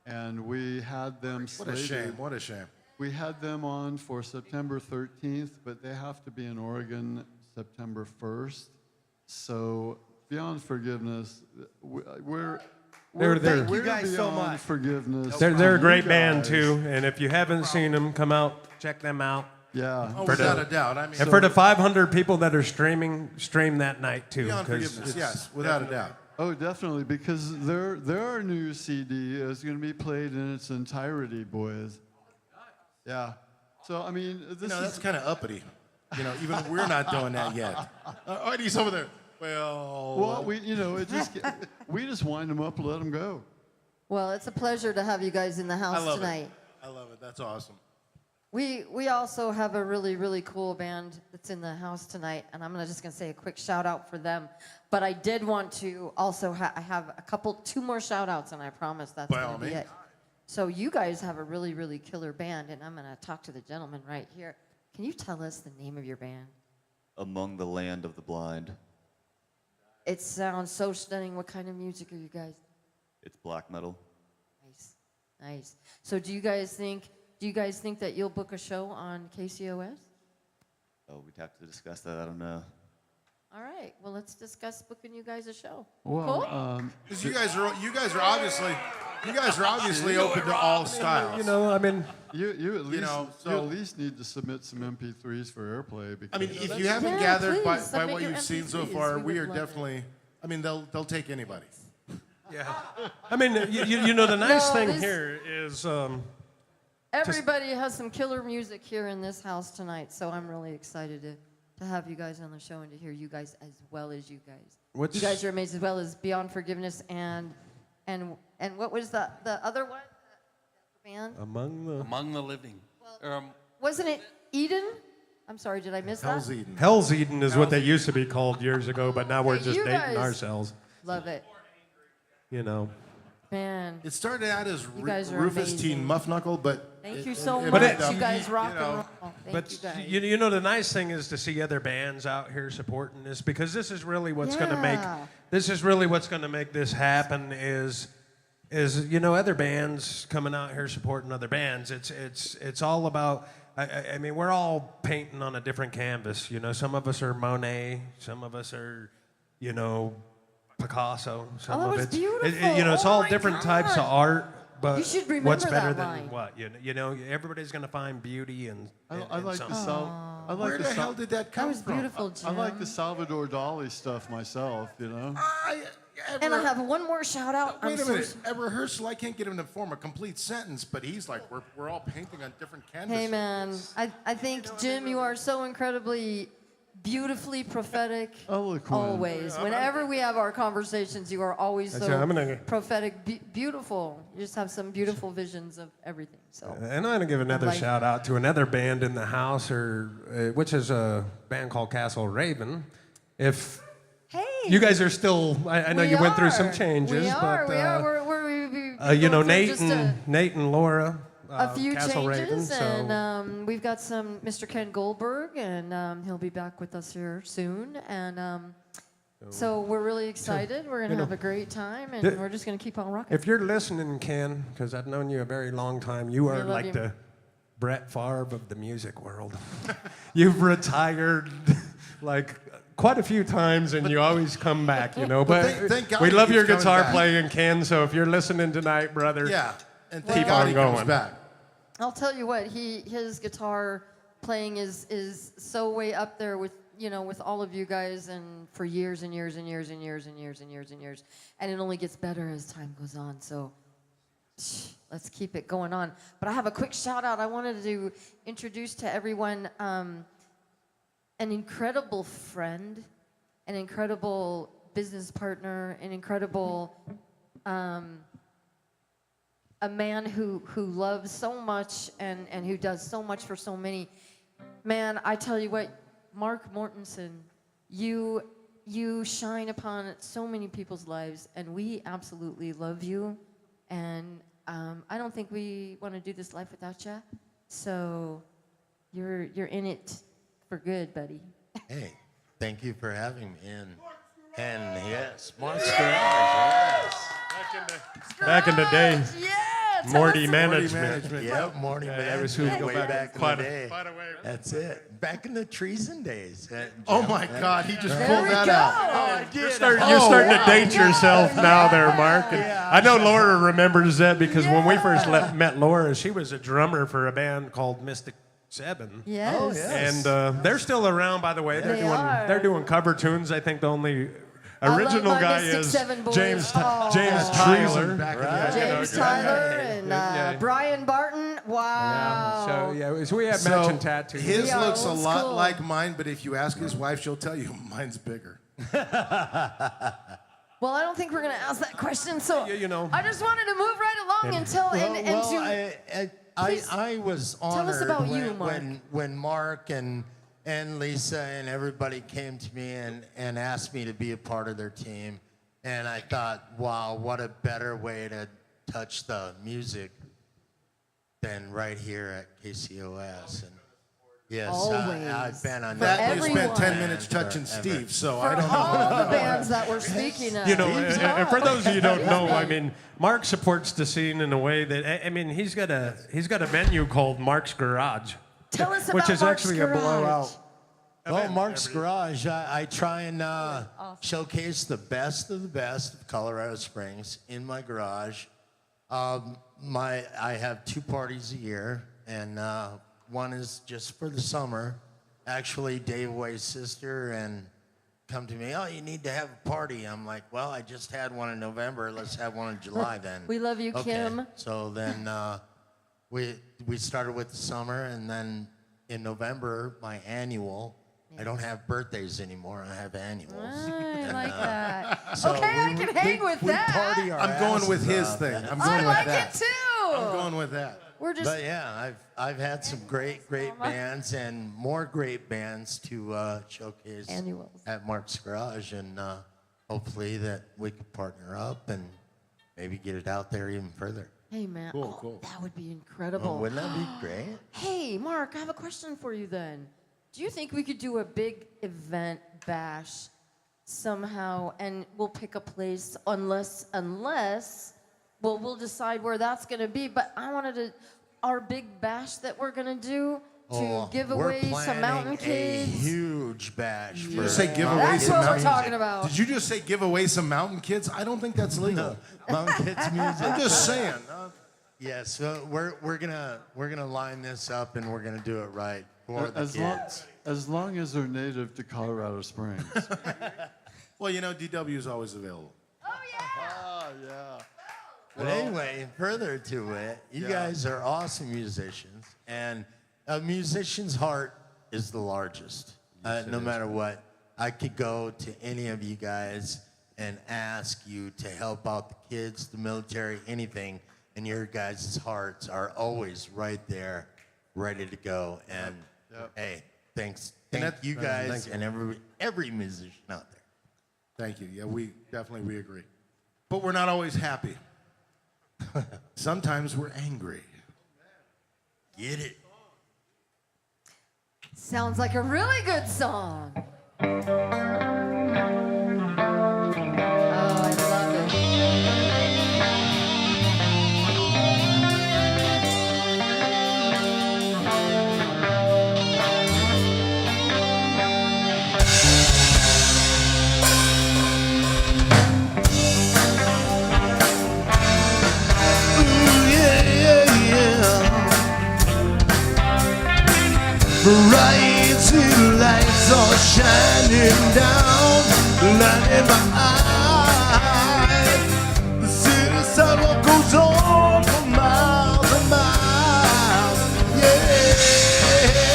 and we had them What a slated. shame. What a shame. We had them on for September 13th, but they have to be in Oregon September 1st. So Beyond Forgiveness, we're They're- we're you guys so beyond much. forgiveness. They're to a you great band guys. too, and if you haven't seen them, come out, check them out. Yeah. Oh, For the- without a doubt. I mean, And for the 500 people that are stream that night too. beyond 'cause forgiveness, it's- yes, without a doubt. Oh, definitely, because their new CD is going to be played in its entirety, boys. Yeah. So I mean, this That's is kind of uppity. Even we're not doing that yet. Artie's over there. well, we just wind them up and let them go. Well, it's a pleasure to have you guys in the I house love tonight. it. I love it. That's awesome. We also have a really cool band that's in the house tonight, and I'm just gonna say a quick shout out for them. But I did want to also I have two more shout outs, and I promise that's By all gonna be means. it. So you guys have a really killer band, and I'm gonna talk to the gentleman right here. Can you tell us the name of your band? Among the Land of the Blind. It sounds so stunning. What kind of music are you guys? It's black metal. Nice. So do you guys think that you'll book a show on KCOS? Oh, we'd have to discuss that. I don't know. All right. Well, let's discuss booking you guys a show. Well, Cool? Because you guys are obviously open to all styles. You know, I mean, you at least know, you so- at least need to submit some MP3s for airplay. Because I mean, if you haven't Yeah, gathered by please, submit what your you've seen so MP3s. far, We we would are love it. definitely. I mean, they'll take anybody. yeah. I mean, you know, the nice No, thing this- here is, Everybody has some killer music here in this house tonight, so I'm really excited to have you guys on the show and to hear you guys as well as you guys. What's- You guys are amazing, as well as Beyond Forgiveness and what was the other one? The band? Among the living. Wasn't it Eden? I'm sorry, did I miss Hell's that? Eden. Hell's Eden is what they used to be called years ago, but now we're Hey, just you dating guys- ourselves. Love it, You know. man. It started out as You guys are Rufus Teen amazing. Muff Knuckle, but Thank you so But much. it- You guys rock you know, and roll. Thank But you guys. you know, the nice thing is to see other bands out here supporting this, because this is really what's going to make Yeah. this happen is you know, other bands coming out here supporting other bands. It's all about. I mean, we're all painting on a different canvas. You know, some of us are Monet, some of us are, you know, Picasso. Some Oh, that of was it's beautiful. you know, it's Oh all my different types of God. art. But You should what's remember better that than line. what? You know, everybody's going to find beauty and. I like the I like where the the hell did that That come was from? beautiful, I Jim. like the Salvador Dali stuff myself. You know. And I have one more shout out. Wait a minute. At rehearsal, I can't get him to form a complete sentence, but he's like, we're all painting on different canvases. Hey, man. I think, Jim, you are so incredibly beautifully prophetic. Eloquent. Always. Whenever we have our conversations, you are always That's so right, I'm gonna- prophetic, beautiful. You just have some beautiful visions of everything. So. And I'm going to give another Like- shout out to another band in the house, which is a band called Castle Raven. If Hey. you guys are still, I know we you went through some are. changes, We are. but We are. We're you know, going through Nate just and Laura, a few Castle changes, Raven. So and we've got some Mr. Ken Goldberg, and he'll be back with us here soon. And so we're really excited. We're gonna have a great time, and we're just gonna keep on rocking. if you're listening, Ken, because I've known you a very long time, you are love like you. the Brett Favre of the music world. You've retired like quite a few times, and you always come back, you know. But thank God we he love keeps your coming guitar back. playing, Ken. So if you're listening tonight, brother, Yeah, and thank Keep God on he going. comes back. I'll tell you what, his guitar playing is so way up there with with all of you guys, and for years and years and years and years and years and years and years, and it only gets better as time goes on. So let's keep it going on. But I have a quick shout out. I wanted to introduce to everyone an incredible friend, an incredible business partner, an incredible a man who loves so much and who does so much for so many. Man, I tell you what, Mark Mortensen, you shine upon so many people's lives, and we absolutely love you. And I don't think we want to do this life without you. So you're in it for good, buddy. Hey, thank you for having me. And yes, Mark's Garage, yes. back in the day, Yeah, tell Morty us Management. Yep, morning Yeah, man. that was who way go back, back in the day. That's it. Back in the treason days. Oh my God, he just There pulled we that go. out. I did. You're starting to date yourself now there, Mark. And I know Laura remembers that because when we first met Laura, she was a drummer for a band called Mystic Seven. Yes. Oh, yeah. And they're still around, by the way. They are. They're doing cover tunes. I think the only love original my guy Mystic is Seven boys. James Oh. James Treason Tyler. back in the Right. day. James Tyler and Yeah. Brian Barton. Wow. So we have So matching tattoos. his Yeah, looks a old lot school. like mine, but if you ask his wife, she'll tell you mine's bigger. Well, I don't think we're going to ask that question, so You know. I just wanted to move right along until please I was tell us honored about when, you, Mark. when Mark and Lisa and everybody came to me and asked me to be a part of their team. And I thought, wow, what a better way to touch the music than right here at KCOS. And yes, Always. I've been on For That you spent everyone. 10 minutes touching Forever. Steve, so for I don't know. all the bands that we're speaking of. You know, and for those of you who don't know, I mean, Mark supports the scene in a way that I mean, he's got a venue called Mark's Garage, Tell us about which is Mark's actually Garage. a blowout Well, Mark's Garage, I try and showcase the best of Colorado Springs in my garage. I have 2 parties a year, and one is just for the summer. Actually, Dave Way's sister and come to me, oh, you need to have a party. I'm like, well, I just had one in November. Let's have one in July then. We love you, Okay. Kim. So then we started with the summer, and then in November, my annual. I don't have birthdays anymore. I have annuals. I like that. So Okay, I can hang with that. Party our I'm going with asses his off. thing. I'm I going like with that. it too. I'm going with that. We're just But yeah, I've had some great bands and more great bands to showcase Annuals. at Mark's Garage, and hopefully that we could partner up and maybe get it out there even further. Hey, man. Cool. That would be incredible. Wouldn't that be great? Hey, Mark, I have a question for you then. Do you think we could do a big event bash somehow, and we'll pick a place unless, well, we'll decide where that's going to be, but I wanted to, our big bash that we're going to do to give we're away some mountain planning kids. a huge bash. Did for you say give away That's some what we're mountain talking about. Did you just say give away some mountain kids? I don't think that's legal. Mountain Kids music. I'm just saying. Yeah, so we're gonna line this up and we're gonna do it right for the kids. As long as they're native to Colorado Springs. Well, you know, DW is always available. Ah, yeah. But anyway, further to it, you guys are awesome musicians, and a musician's heart is the largest. No matter what, I could go to any of you guys and ask you to help out the kids, the military, anything, and your guys' hearts are always right there, ready to go. And hey, thank you guys and every musician out there. Thank you. Yeah, we agree. But we're not always happy. Sometimes we're angry. Get it? Sounds like a really good song. Oh, I love it. Bright city lights are shining down, lighting my eyes. The city sidewalk goes on for miles and miles. Yeah,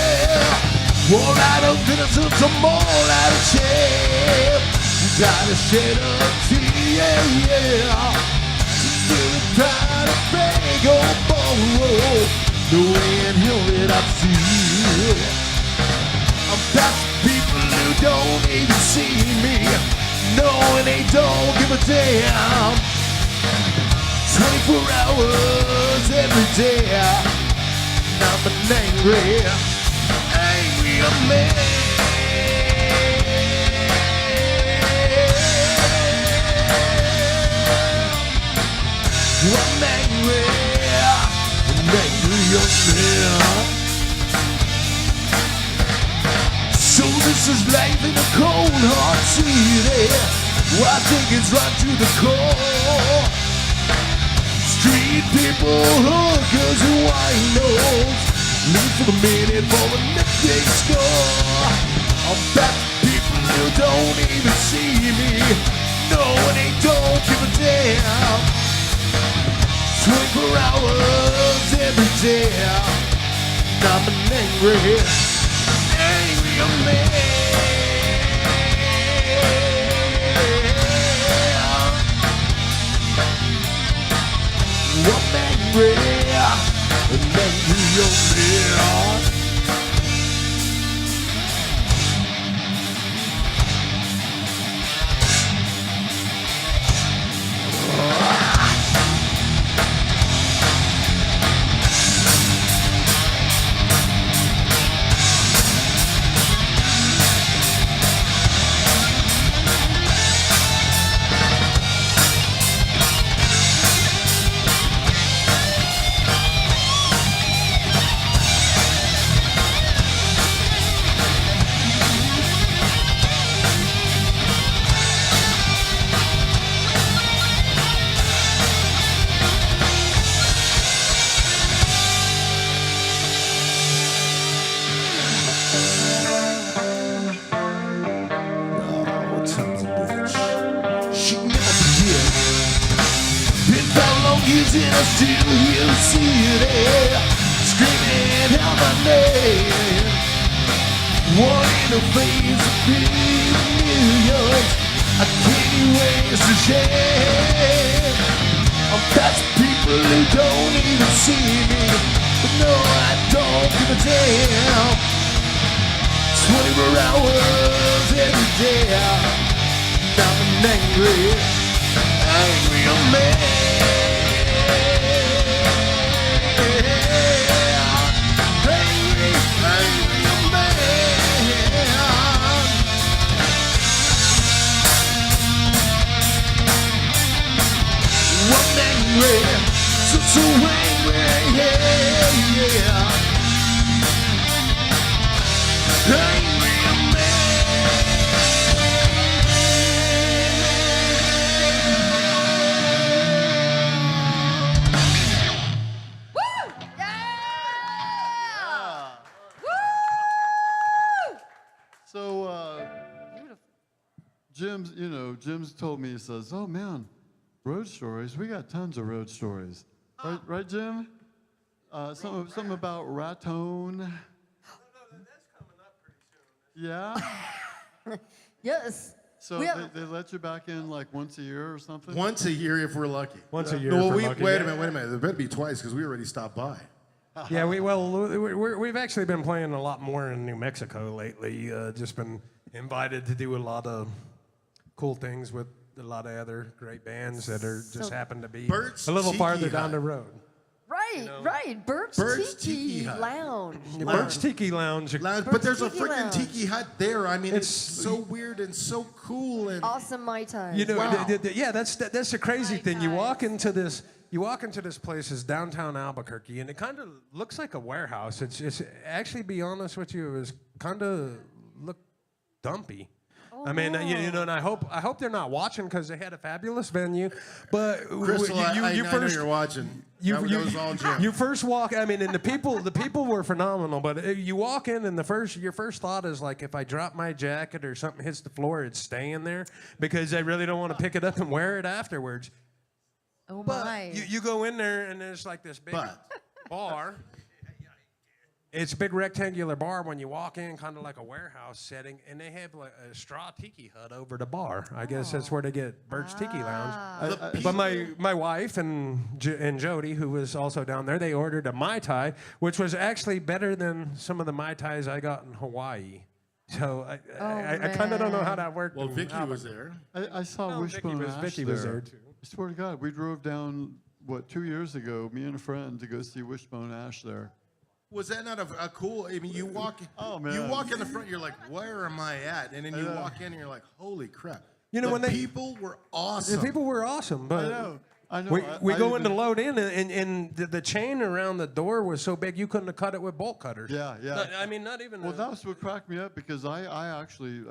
all out of innocence, I'm all out of shape. Got a shed of tea, yeah. Still trying to beg or borrow. The way in hell that I feel. I'm past people who don't even see me. No, and they don't give a damn. 24 hours every day. I'm an angry man. I'm angry young man. So this is life in a cold hard city. I think it's right to the core. Street people, hookers and winos, live for the minute for the midday score. I'm back to people who don't even see me. No, and they don't give a damn. 24 hours every day. I'm an angry young man. I'm angry, an angry young man. Using a studio city, screaming out my name. Wanting to face the millions, I can't waste a shame. I'm past people who don't even see me, but no, I don't give a damn. 24 hours every day, I'm an angry man. So angry, yeah. Angry man. Woo! Yeah! Woo! So, Jim's told me, he says, oh man, road stories, we got tons of road stories. Right, Jim? Something about Raton. That's coming up pretty soon. Yeah? Yes. So We have- they let you back in like once a year or something? Once a year if we're lucky. Once a year. No, for wait lucky. a minute. There better be twice because we already stopped by. Yeah, we've actually been playing a lot more in New Mexico lately. Just been invited to do a lot of cool things with a lot of other great bands that are just So- happen to be Bert's a little Tiki farther down Hut. the road. Right. Bert's Tiki Tiki Hut. Lounge. Bert's Tiki Lounge. But there's a Tiki freaking Lounge. tiki hut there. I mean, it's It's- so weird and so cool. And Awesome Mai Tai. You know, Wow. yeah, that's the crazy Mai thing. You Tais. walk into this place, it's downtown Albuquerque, and it kind of looks like a warehouse. It's actually, be honest with you, it was kind of look dumpy. I mean, you know, and I hope they're not watching because they had a fabulous venue. But Crystal, I know you're watching. That was all Jim. you first walk. I mean, and the people were phenomenal. But you walk in, and your first thought is like, if I drop my jacket or something hits the floor, it's staying there because I really don't want to pick it up and wear it afterwards. Oh But my. you go in there, and there's like this big But bar. It's a big rectangular bar when you walk in, kind of like a warehouse setting, and they have like a straw tiki hut over the bar. I guess that's where they get Bird's Tiki Lounge. But my wife and Jody, who was also down there, they ordered a Mai Tai, which was actually better than some of the Mai Tais I got in Hawaii. So I kind of don't know how that worked. well, in Vicky Albuquerque. was there. I saw Oh, Wishbone Ash Vicky there. was there too. I swear to God, we drove down, 2 years ago, me and a friend, to go see Wishbone Ash there. Was that not a cool? I mean, you walk. Oh, man. You walk in the front, you're like, where am I at? And then you walk in, and you're like, holy crap! You know, the when they- people were awesome. The people were awesome, but I know. we I go in to even- load in, and the chain around the door was so big you couldn't have cut it with bolt cutters. Yeah. I mean, not even. Well, that's what cracked me up because I actually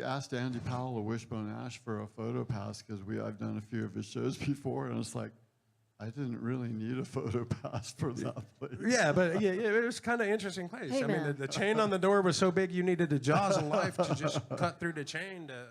asked Andy Powell of Wishbone Ash for a photo pass because I've done a few of his shows before, and it's like I didn't really need a photo pass for that place. Yeah, but yeah, it was kind of interesting place. Hey, I mean, man. the chain on the door was so big you needed the jaws of life to just cut through the chain to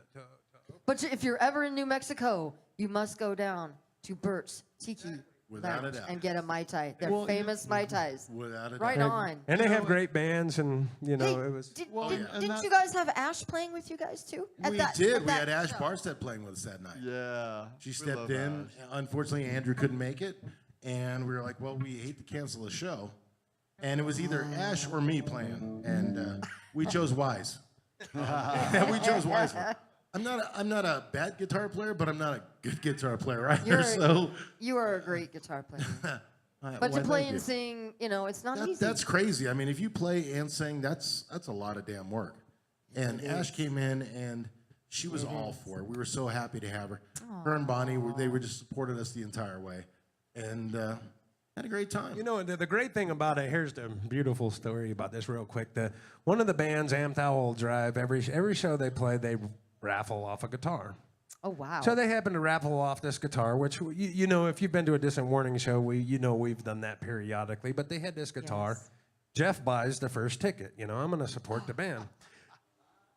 But if you're ever in New Mexico, you must go down to Bert's Tiki Without a Lounge doubt. and get a Mai Tai. They're Well, famous Mai Tais. Without a Right doubt. on. And they have great bands, and you know, Hey, it was. and didn't that- you guys have Ash playing with you guys too? We did. We that had Ash show? Barstead playing with us that night. Yeah. She we stepped love in. Ash. Unfortunately, Andrew couldn't make it, and we were like, "Well, we hate to cancel the show," and it was either Ash or me playing, and we chose wise. We chose wise. I'm not a bad guitar player, but I'm not a good guitar player either. So You are a great guitar player. But why, to play thank and you. sing, it's not easy. That's crazy. I mean, if you play and sing, that's a lot of damn work. And Ash came in, and she was all for it. We were so happy to have her. Her and Bonnie, they were just supported us the entire way, and had a great time. You know, the great thing about it, here's the beautiful story about this real quick. One of the bands, Anthem Drive, every show they play, they raffle off a guitar. Oh, wow. So they happen to raffle off this guitar, which, you know, if you've been to a Distant Warning show, we've done that periodically. But they had this guitar. Yes. Jeff buys the first ticket. You know, I'm going to support the band.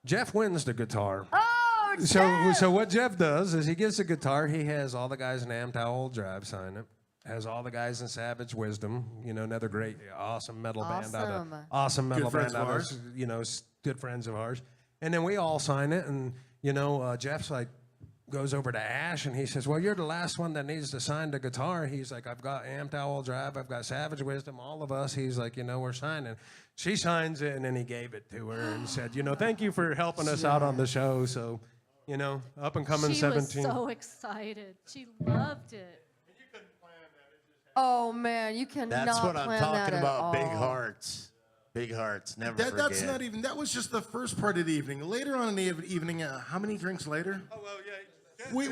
Jeff wins the guitar. Oh, So what Jeff does is he gets the guitar. He has all the guys in Anthem Drive sign it. has all the guys in Savage Wisdom. You know, another great, awesome metal band out of Awesome. awesome metal friends band of out ours. of you know good friends of ours. And then we all sign it, and you know, Jeff's like goes over to Ash and he says, "Well, you're the last one that needs to sign the guitar." He's like, "I've got Amped Owl Drive, I've got Savage Wisdom, all of us." He's like, "You know, we're signing." She signs it, and then he gave it to her and said, "You know, thank you for helping us out on the show." So, you know, up and coming She 17. was so excited. She loved it. Oh man, you cannot That's what I'm plan that talking at about. all. Big hearts. Big hearts. Never forget. That's not even. That was just the first part of the evening. Later on in the evening, how many drinks later? Oh, well, yeah.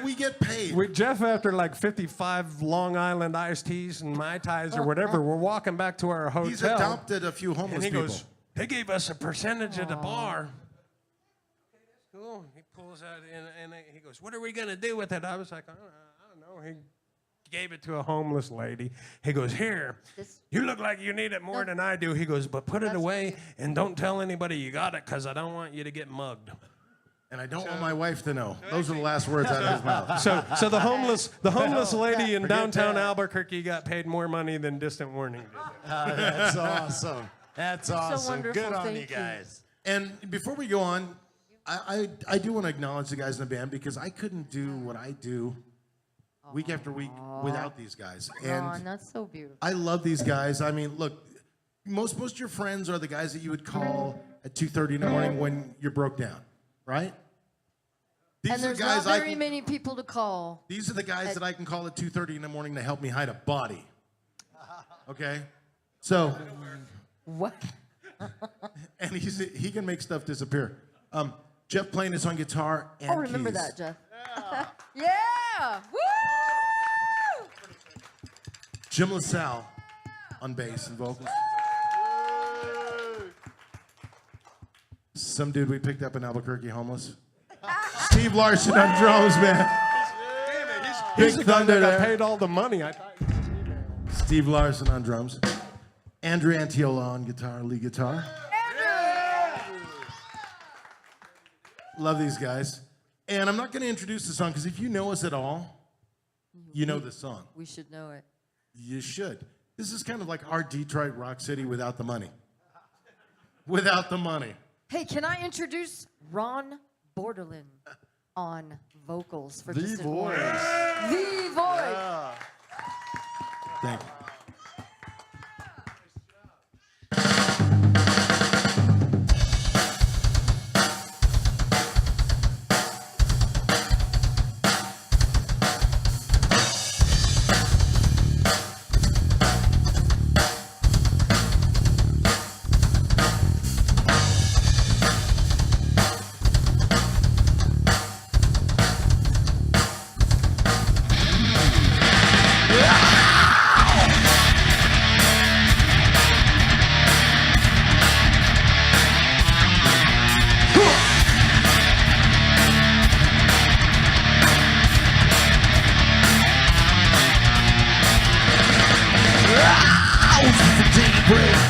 We get paid. With Jeff, after like 55 Long Island iced teas and Mai Tais or whatever, we're walking back to our hotel. He's adopted a few homeless and he people. goes, "They gave us a percentage of the bar." Okay, that's cool. He pulls out and he goes, "What are we gonna do with it?" I was like, "I don't know." He gave it to a homeless lady. He goes, "Here, you look like you need it more than I do." He goes, "But put it away and don't tell anybody you got it, because I don't want you to get mugged." And I don't want my wife to know. Those are the last words out of his mouth. So the homeless lady in downtown Albuquerque got paid more money than Distant Warning did. That's awesome. That's awesome. wonderful. Good on Thank you you. guys. And before we go on, I do want to acknowledge the guys in the band because I couldn't do what I do week after week without these guys. Ron, And that's so beautiful. I love these guys. I mean, look, most of your friends are the guys that you would call at 2:30 in the morning when you're broke down, right? These And are there's the not guys very many people to call. These are the guys that I can call at 2:30 in the morning to help me hide a body. Okay? So, What? and he can make stuff disappear. Jeff playing this on guitar and Oh, remember keys. that, Jeff. Yeah! Woo! Jim LaSalle on bass and vocals. Some dude we picked up in Albuquerque homeless. Steve Larson on drums, man. He's Big the guy thunder that got there. paid all the money. I thought. Steve Larson on drums. Andrew Antiola on guitar, lead guitar. Love these guys. And I'm not going to introduce the song because if you know us at all, you know the song. We should know it. You should. This is kind of like our Detroit Rock City without the money. Without the money. Hey, can I introduce Ron Borderlin on vocals for The Distant voice. Warning? The voice. Yeah. Thank you.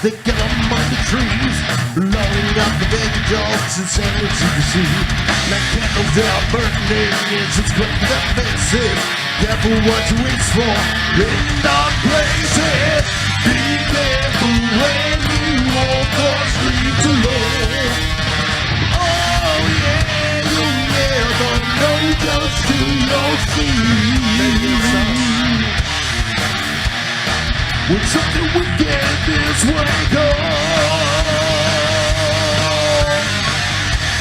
They get among the trees, blowing up the baby dogs and sandwiches you can see. Like candles that are burning, it's great for their faces. Careful what you wish for in dark places. Be careful when you walk the streets alone. Oh yeah, you'll never know just who you'll see. When something wicked is wake up.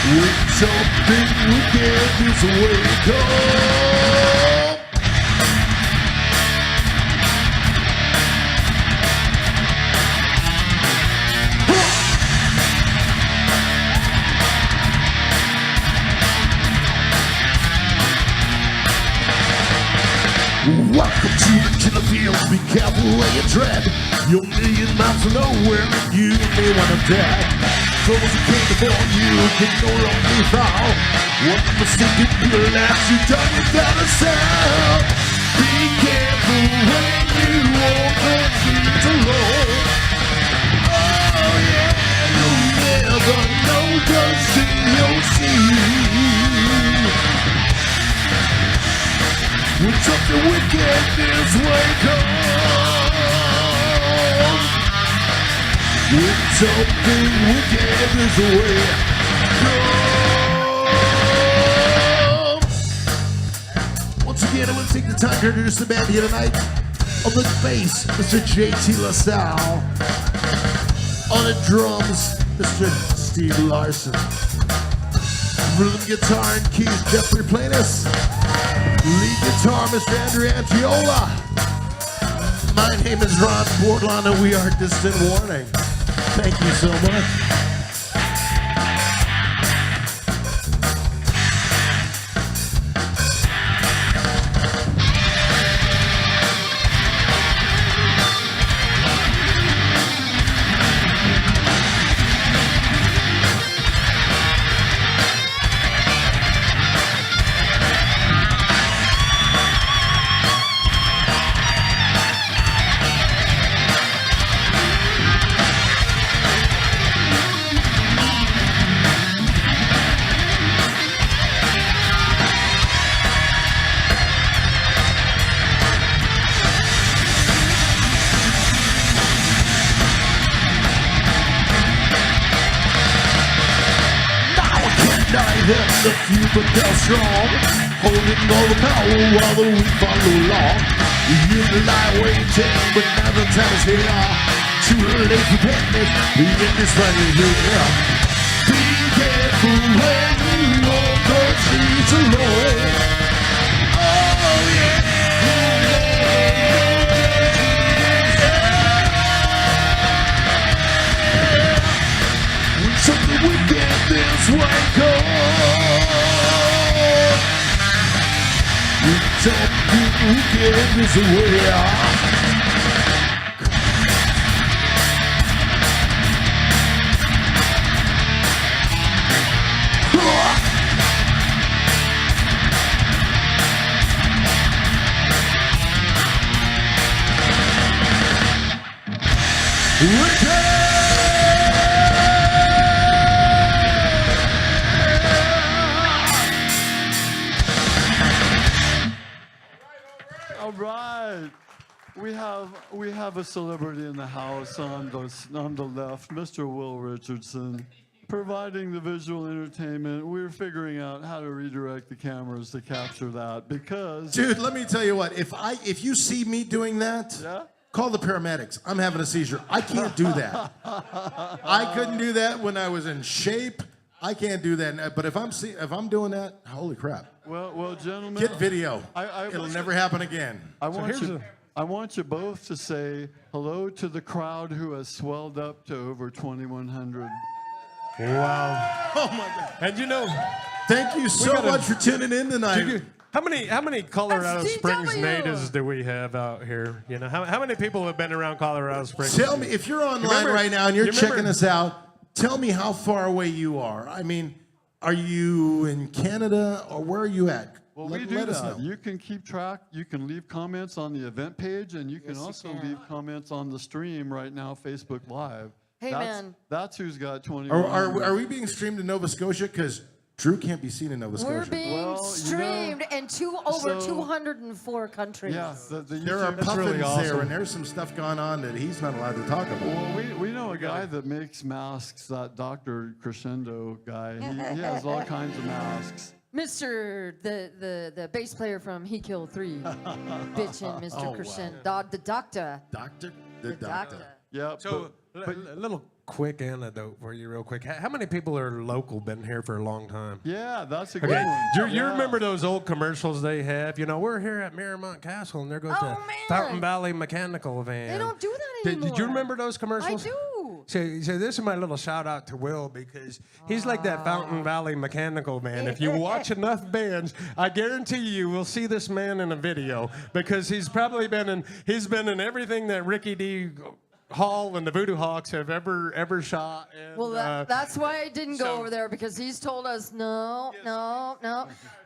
When something wicked is wake up. Welcome to the killer fields, be careful where you tread. You're a million miles from nowhere, you may want to dead. Troubles that came before you can no longer fall. One mistake in your life you done without a sound. Be careful when you walk the streets alone. Oh yeah, you'll never know just who you'll see. When something something wicked this way come. When something wicked this way come. Once again, I'm gonna take the time to introduce the band here tonight. On the bass, Mr. JT LaSalle. On the drums, Mr. Steve Larson. Rhythm guitar and keys, Jeffrey Planis. Lead guitar, Mr. Andrew Antiola. My name is Ron Bordelon, and we are Distant Warning. Thank you so much. The few but they're strong, holding all the power while the weak follow along. You lie waiting, but now the time is here. Too late for panic, the end is finally here. Be careful when you walk the streets alone. Oh yeah. When something wicked this way goes. Something wicked is the way All right. We have a celebrity in the house on the left, Mr. Will Richardson, providing the visual entertainment. We're figuring out how to redirect the cameras to capture that because Dude, let me tell you what. If you see me doing that, yeah? call the paramedics. I'm having a seizure. I can't do that. I couldn't do that when I was in shape. I can't do that. But if I'm doing that, holy crap. Well, gentlemen, Get video. I It'll never happen again. I want you both to say hello to the crowd who has swelled up to over 2,100. Wow. Oh my God. And you know, Thank you so much for tuning in tonight. how many Colorado SDW. Springs natives do we have out here? You know, how many people have been around Colorado Springs? Tell me, if you're online remember- right now and you're you remember- checking us out, tell me how far away you are. I mean, are you in Canada or where are you at? Well, let, we do let us that. know. You can keep track. You can leave comments on the event page, and you can also leave comments on the stream right now, Facebook Live. Hey, man. That's who's got 20. Are we being streamed in Nova Scotia? Because Drew can't be seen in Nova Scotia. We're being streamed in over 204 countries. Yeah, there are YouTube- puffins there, and there's some stuff going on that he's not allowed to talk about. Well, we know a guy that makes masks, that Dr. Crescendo guy. He has all kinds of masks. Mr. the bass player from He Killed 3. Bitchin', Mr. Oh, Crescendo. wow. The doctor. The doctor. Yeah. So, a little quick anecdote for you, real quick. How many people are local, been here for a long time? Yeah, that's a good Okay, one. you Yeah. remember those old commercials they have? You know, we're here at Miramont Castle, and there goes Oh, the man. Fountain Valley Mechanical Van. They don't do that anymore. Did you remember those I commercials? do. So this is my little shout out to Will because he's like that Fountain Valley Mechanical Man. If you watch enough bands, I guarantee you will see this man in a video because he's probably been in everything that Ricky D. Hall and the Voodoo Hawks have ever shot. And, Well, that's why I didn't go over there because he's told us no.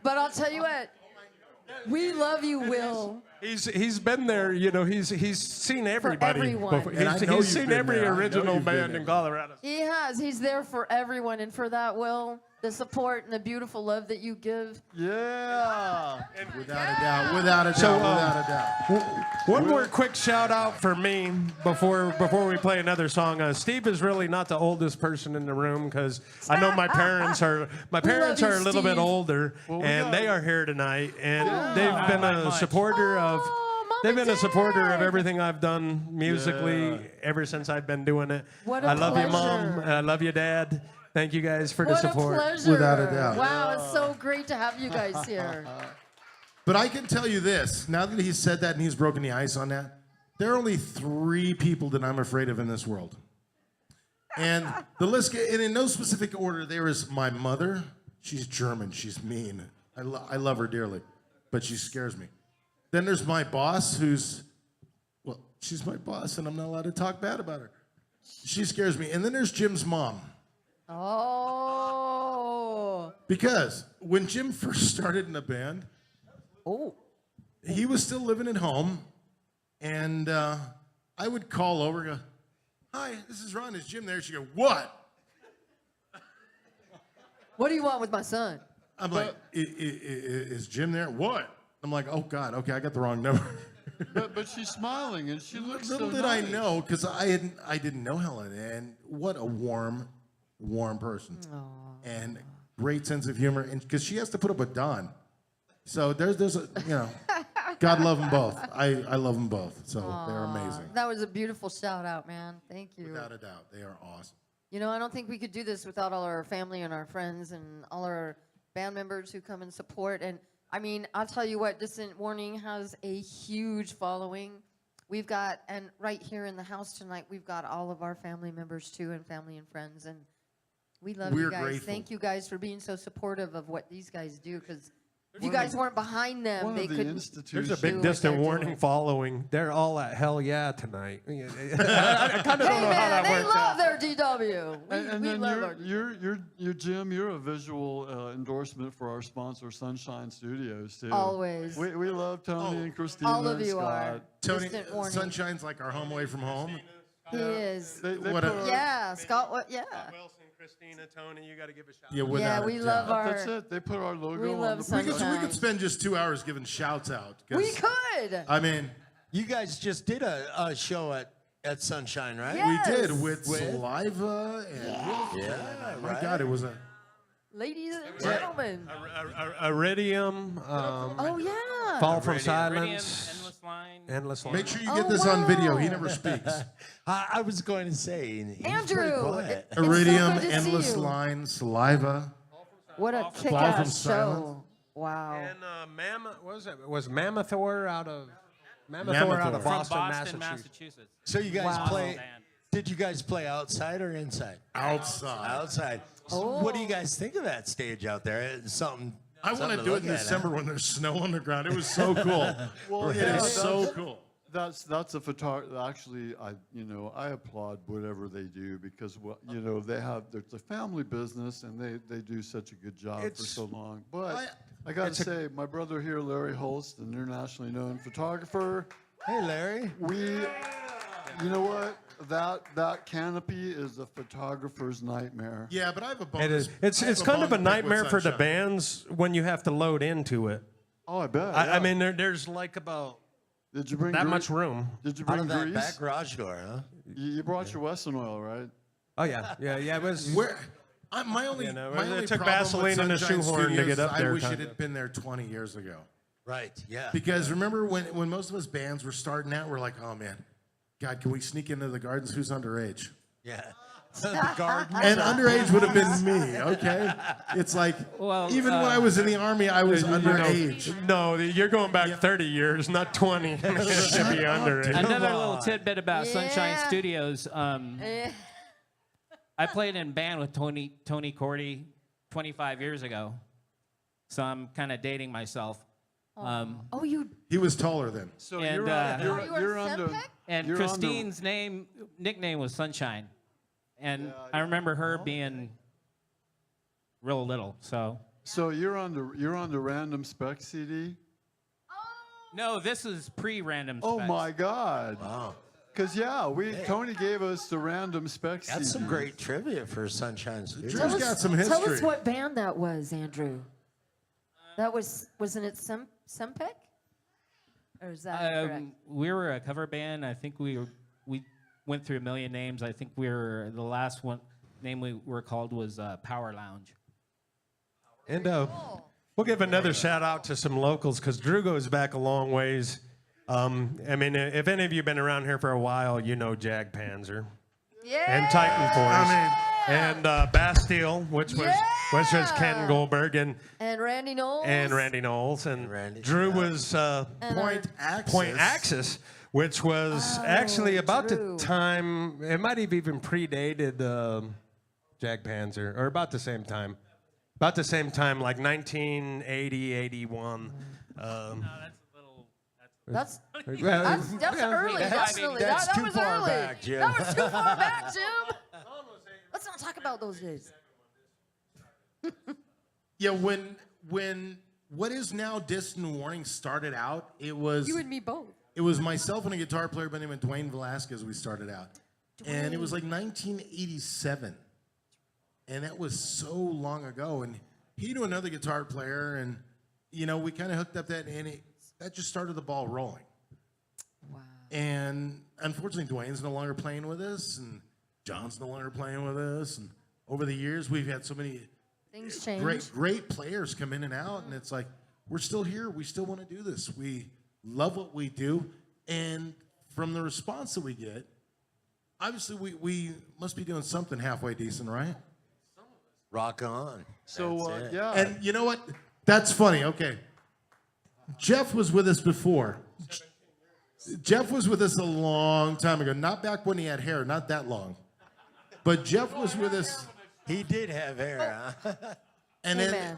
But I'll tell you what, we love you, Will. He's been there, you know. He's seen everybody. everyone. before. And I know He's you've seen been every there. I know original you've been band there. in Colorado. He has. He's there for everyone, and for that, Will, the support and the beautiful love that you give. Yeah. Without a doubt, without a doubt, So, without a doubt. One more quick shout out for me before we play another song. Steve is really not the oldest person in the room because I know my parents are you, a little bit Steve. older, Well, and they are here tonight, and they've been a supporter of. Mom They've and been a supporter of Dad. everything I've done musically Yeah. ever since I've been doing it. What a I love you, Mom. pleasure. I love you, Dad. Thank you guys for the What a support. pleasure. Without a doubt. Wow, it's so great to have you guys here. But I can tell you this, now that he's said that and he's broken the ice on that, there are only 3 people that I'm afraid of in this world. And the list, and in no specific order, there is my mother. She's German. She's mean. I love her dearly, but she scares me. Then there's my boss, well, she's my boss, and I'm not allowed to talk bad about her. She scares me. And then there's Jim's mom. Oh. Because when Jim first started in the band, he was still living at home, and I would call over and go, "Hi, this is Ron. Is Jim there?" She'd go, "What?" What do you want with my son? I'm like, "Is Jim there?" "What?" I'm like, "Oh God, okay, I got the wrong number." But she's smiling and she looks Little so did nice. I know, because I didn't know Helen, and what a warm person, and great sense of humor, and because she has to put up with Don, so there's a God love them both. I love them both, so they're amazing. That was a beautiful shout out, man. Thank you. Without a doubt, they are awesome. You know, I don't think we could do this without all our family and our friends and all our band members who come and support. And I mean, I'll tell you what, Distant Warning has a huge following. We've got, and right here in the house tonight, we've got all of our family members too, and family and friends. And we love We're you guys. grateful. Thank you guys for being so supportive of what these guys do, because if you guys weren't behind them, One they of the couldn't. institutions. There's a do big what distant they're warning doing. following. They're all at Hell Yeah tonight. I kind of Hey don't know how man, that they works love out. their DW. And we then love our you're Jim. You're a visual endorsement for our sponsor, Sunshine Studios, too. Always. We love Tony and Christina. All of and you are. Scott. Tony, Distant Warning. Sunshine's like our home away from home. He is. They What put a- our- Yeah, Scott. What? Yeah. Wilson, Christina, Tony, you got to give a shout Yeah, out. without Yeah, a we doubt. love our. That's it. They put our logo We on love the Sunshine. We could spend just 2 hours giving shouts out. 'cause, We could. I mean, You guys just did a show at Sunshine, right? Yeah. we did Yes. with Saliva and Yeah, my right. God, it was a. Ladies and gentlemen. Iridium, Oh yeah. Fall from Iridium, Silence, Endless Line. Endless Line. Make sure you Oh, get this on video. He wow. never speaks. I was going to say, he's pretty Andrew. quiet. It's so Iridium, good to see Endless you. Line, Saliva. What a from kick-ass Silence. show! Wow. And what was it? Was Mammothor out of Mammothor. out of From Boston, Boston, Massachusetts. So you guys Wow. play? Band. Did you guys play outside or inside? Outside. Outside. So what do you guys think of that stage out there? It's something. I want something to do it look in at, huh? December when there's snow on the ground. It was so cool. Well, It yeah, is so cool. That's a photography. Actually, I applaud whatever they do because it's a family business and they do such a good job for It's- so long. But I got to say, my brother here, Larry Holst, an internationally known photographer. Hey, Larry. You know what? That canopy is a photographer's nightmare. Yeah, but I have a bonus. It is. It's kind of a bone to pick with nightmare for the Sunshine. bands when you have to load into it. Oh, I bet. I yeah. mean, there's like about did you bring that grease? much room. Did you Out bring of that grease? back garage door, huh? You brought your Wesson oil, right? Oh yeah, yeah. It was. Where? My only, You know, my it only took problem Vaseline with and a Sunshine shoehorn to Studios get up is there, I wish kind it of. had been there 20 years ago. Right. Yeah. Because remember when most of us bands were starting out, we're like, oh man, God, can we sneak into the gardens? Who's underage? Yeah. The garden. And underage would have been me, okay? It's like, Well, even when I was in the Army, I was underage. No, you're going back 30 years, not 20. You should be under it. Another little tidbit about Sunshine Yeah. Studios. Eh. I played in a band with Tony Cordy 25 years ago, so I'm kind of dating myself. Oh, you. He was taller then. So And, you're, uh, You were you're a under. Sempic? And You're on the- Christine's nickname was Sunshine, and I remember her being real little. So So you're on the Random Spec CD. no, this is pre-random. Oh Specs. my God! Wow. Because Tony gave us the random specs. That's some CDs. great trivia for Sunshine Studios. Drew's got some history. Tell us what band that was, Andrew. That wasn't it Sempec? Or is that correct? We were a cover band. I think we went through a million names. I think the last name we were called was Power Lounge. And we'll give another shout out to some locals because Drew goes back a long ways. I mean, if any of you have been around here for a while, you know Jag Panzer. Yeah. And Titan Force. And Bastille, which was Ken Goldberg and Randy Knowles. And Drew was Point Axis, which was actually about the time, it might have even predated Jag Panzer, or about the same time. About the same time, like 1980, 81. That's early, definitely. That's that too was far early. back, Jim. That was too far back, Jim. Let's not talk about those days. Yeah, when what is now Distant Warning started out, it was You and me both. It was myself and a guitar player by the name of Dwayne Velasquez. We started out, and it was like 1987, and that was so long ago. And he knew another guitar player, and we kind of hooked up that, and that just started the ball rolling. Wow. And unfortunately, Dwayne's no longer playing with us, and John's no longer playing with us. And over the years, we've had so many Things change. great players come in and out, and it's like, we're still here. We still want to do this. We love what we do. And from the response that we get, obviously we must be doing something halfway decent, right? Rock on. So, That's it. yeah. And you know what? That's funny. Okay. Jeff was with us before. Jeff was with us a long time ago. Not back when he had hair, not that long. But Jeff was with us. He did have hair, huh? And Amen.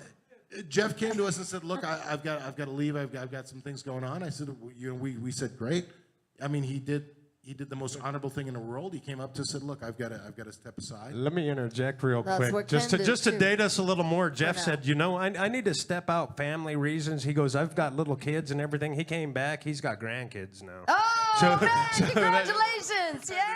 then Jeff came to us and said, "Look, I've got to leave. I've got some things going on." I said, "We said great." I mean, he did the most honorable thing in the world. He came up to us and said, "Look, I've got to step aside." Let me interject real That's quick. what Just Ken to did, just to too. date us a little more, Jeff now. said, I need to step out family reasons. He goes, I've got little kids and everything. He came back. He's got grandkids now. Oh, So- man, so that- congratulations. Yeah.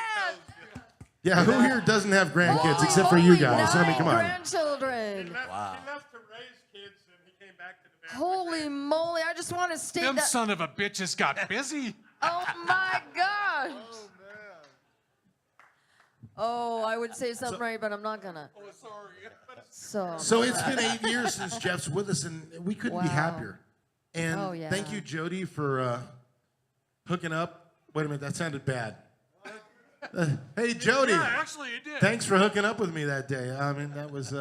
Yeah, who here doesn't have grandkids Holy, except for you holy guys? I mean, 9 come on. grandchildren. Wow. left to raise kids and he came back to the Holy moly. I just want to state Them that. son of a bitches got busy. Oh, my gosh. Oh, I would say something right, but I'm not going to. Oh, sorry. So it's been 8 years since Jeff's with us, and we couldn't be Wow. happier. And Oh, yeah. thank you, Jody, for hooking up. Wait a minute, that sounded bad. Hey, Jody. Yeah, actually, it did. Thanks for hooking up with me that day. I mean, that was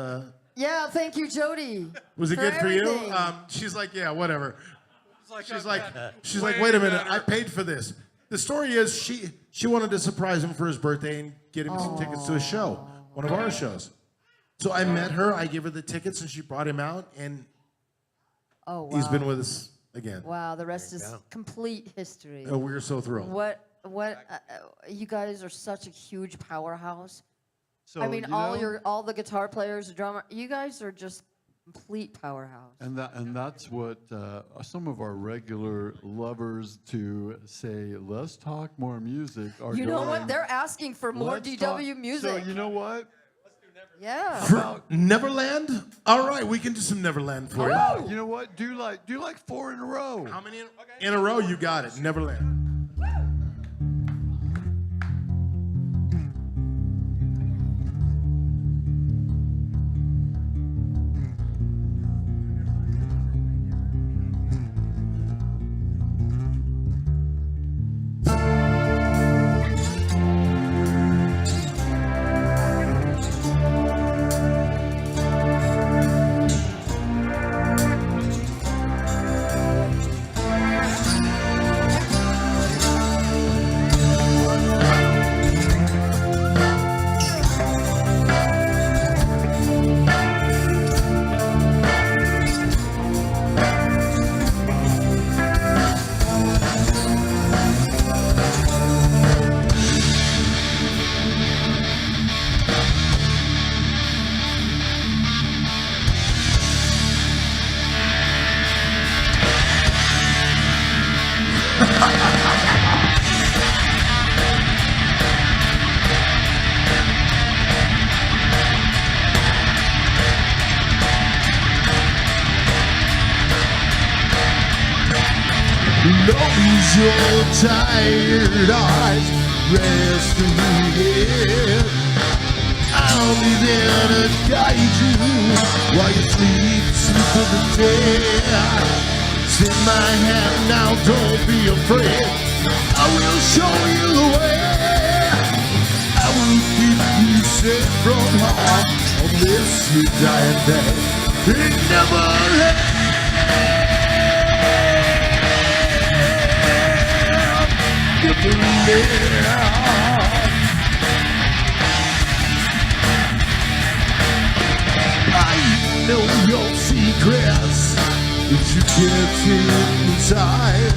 Yeah, thank you, Jody. was it for good for you? everything. She's like, yeah, whatever. It's She's like, wait a minute, I paid for this. The story is she wanted to surprise him for his birthday and get him some tickets to a show, one of our shows. So I met her, I gave her the tickets, and she brought him out, and Oh, wow. he's been with us again. Wow, the rest is complete history. Oh, we're so thrilled. What, you guys are such a huge powerhouse. So, I mean, you know, all the guitar players, the drummer, you guys are just complete powerhouse. And that's what some of our regular lovers to say, let's talk more music are You know what? going, They're asking for more "Let's DW talk-" music. So you know what? Yeah. Neverland? All right, we can do some Neverland for you. You know what? Do like 4 in a row. How many in a row? You got it. Neverland. your tired eyes rest in your head. I'll be there to guide you while you sleep to the dead. Take my hand now, don't be afraid. I will show you the way. I will keep you safe from harm on this your dying day. It never ends. I know your secrets that you kept inside.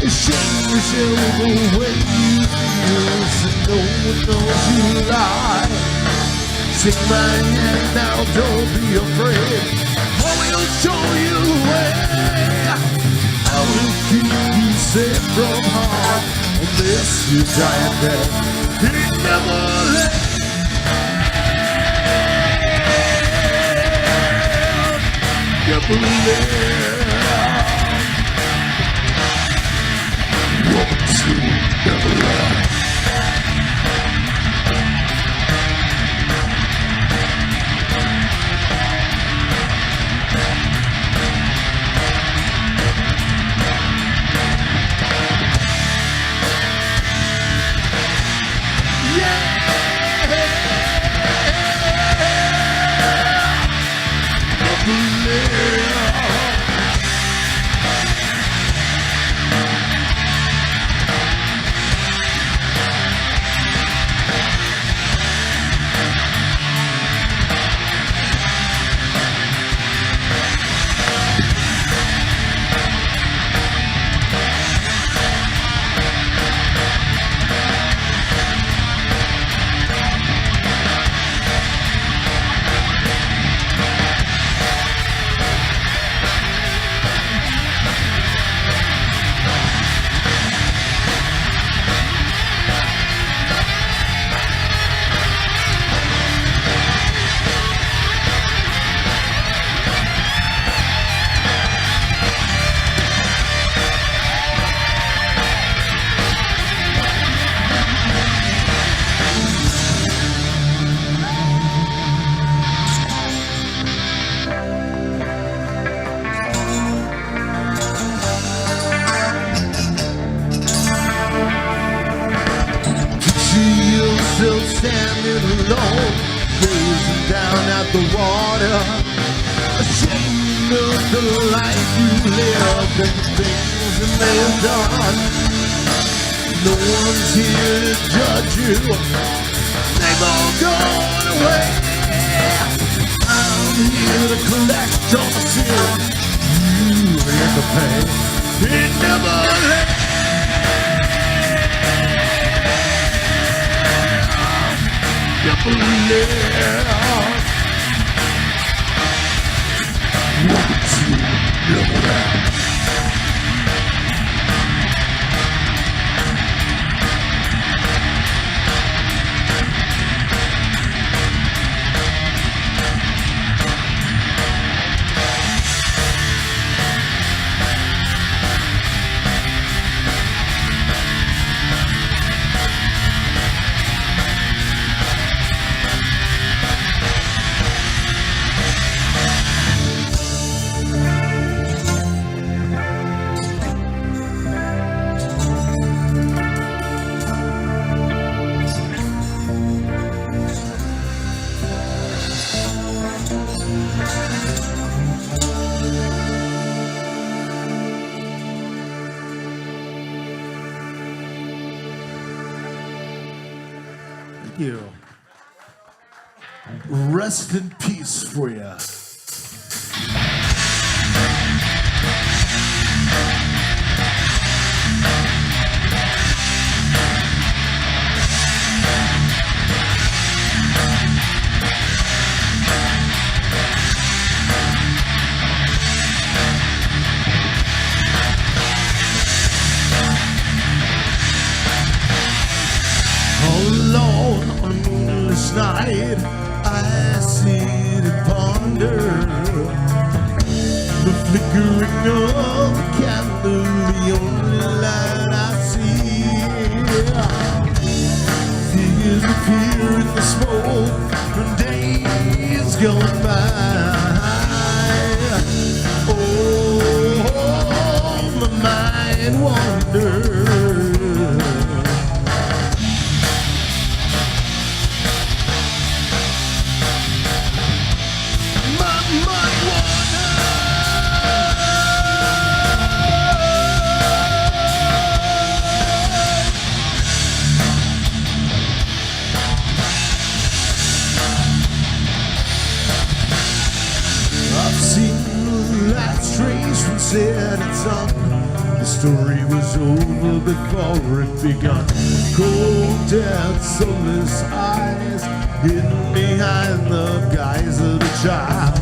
Shame yourself the way you feel, so no one knows you lie. Take my hand now, don't be afraid. I will show you the way. I will keep you safe from harm on this your dying day. It never ends. Never ends. Welcome to Neverland. Standing alone, gazing down at the water, ashamed of the life you lived and the things you may have done. No one's here to judge you, they've all gone away. I'm here to collect all the sin, you hear the pain. It never ends. Welcome to Neverland. You. Rest in peace for you. Alone on a moonless night, I sit and ponder the flickering of a candle, the only light nerve. I've seen life's trace from setting sun. The story was over before it begun. Cold, dead, soulless eyes hidden behind the guise of a child.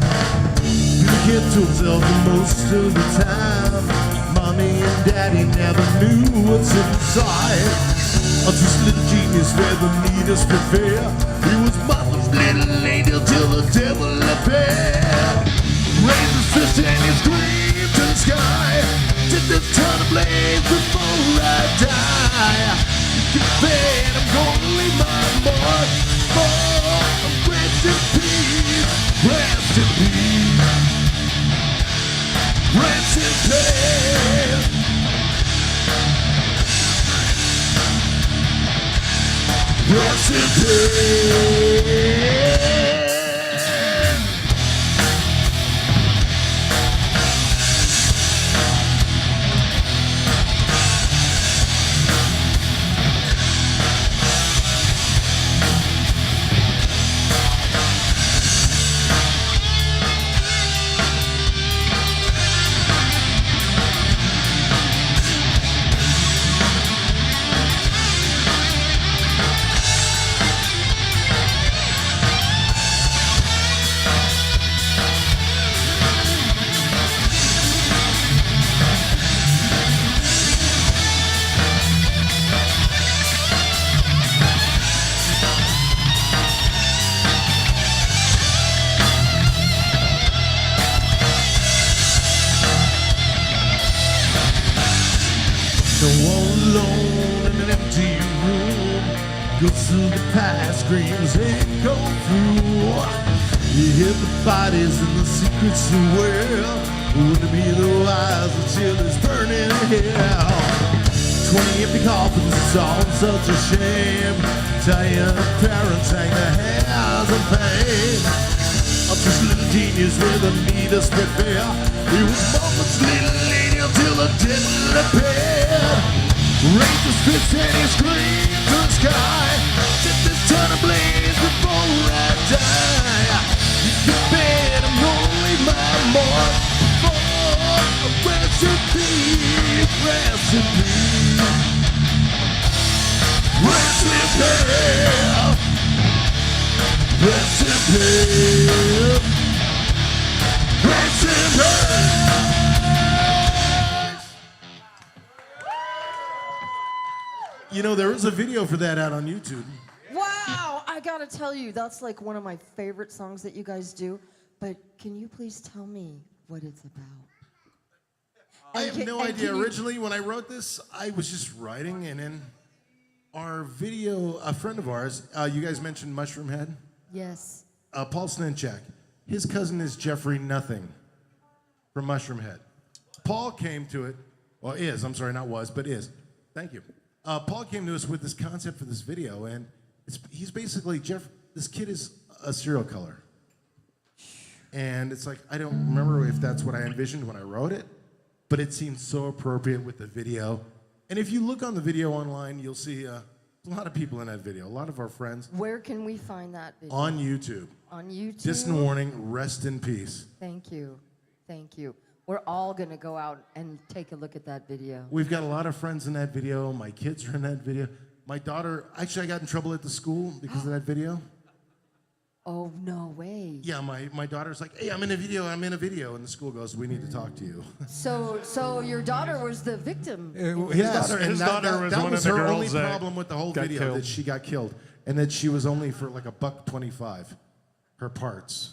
You get to tell most of the time. Mommy and daddy never knew what's inside. A just little genius where the leaders prepare. He was mama's little angel till the devil appeared. Raised his fist and he screamed to the sky. Did the turn ablaze before I die. Get fed, I'm gonna leave my mark. Oh, rest in peace, rest in peace, rest in peace. Rest in peace. So all alone in an empty room, ghosts of the past screams echo through. You hear the bodies and the secrets of the world. Wouldn't be the wise until it's burning hell. 20 empty coffins, it's all such a shame. Dying parents hang their hands in pain. I'm just a little genius where the leaders prepare. He was mama's little lady until the devil appeared. Raised his fist and he screamed to the sky. Set this turn ablaze before I die. You bet I'm gonna leave my mark. Oh, rest in peace, rest in peace, rest in peace, rest in peace, rest in peace. You know, there is a video for that out on YouTube. Wow, I gotta tell you, that's like one of my favorite songs that you guys do. But can you please tell me what it's about? I have no idea. Originally, when I wrote this, I was just writing, and in our video, a friend of ours, you guys mentioned Mushroom Head? Yes. Paul Snenchak. His cousin is Jeffrey Nothing from Mushroom Head. Paul came to it, well, is, I'm sorry, not was, but is. Thank you. Paul came to us with this concept for this video, and he's basically, this kid is a serial killer. And it's like, I don't remember if that's what I envisioned when I wrote it, but it seemed so appropriate with the video. And if you look on the video online, you'll see a lot of people in that video, a lot of our friends. Where can we find that video? On YouTube. On YouTube? Distant warning, rest in peace. Thank you. Thank you. We're all going to go out and take a look at that video. We've got a lot of friends in that video. My kids are in that video. My daughter, actually, I got in trouble at the school because of that video. Oh, no way. Yeah, my daughter's like, hey, I'm in a video. And the school goes, we need to talk to you. So your daughter was the victim. His daughter was that one was of the her only girls that problem with the whole got video, killed. that she got killed. And that she was only for like $1.25, her parts.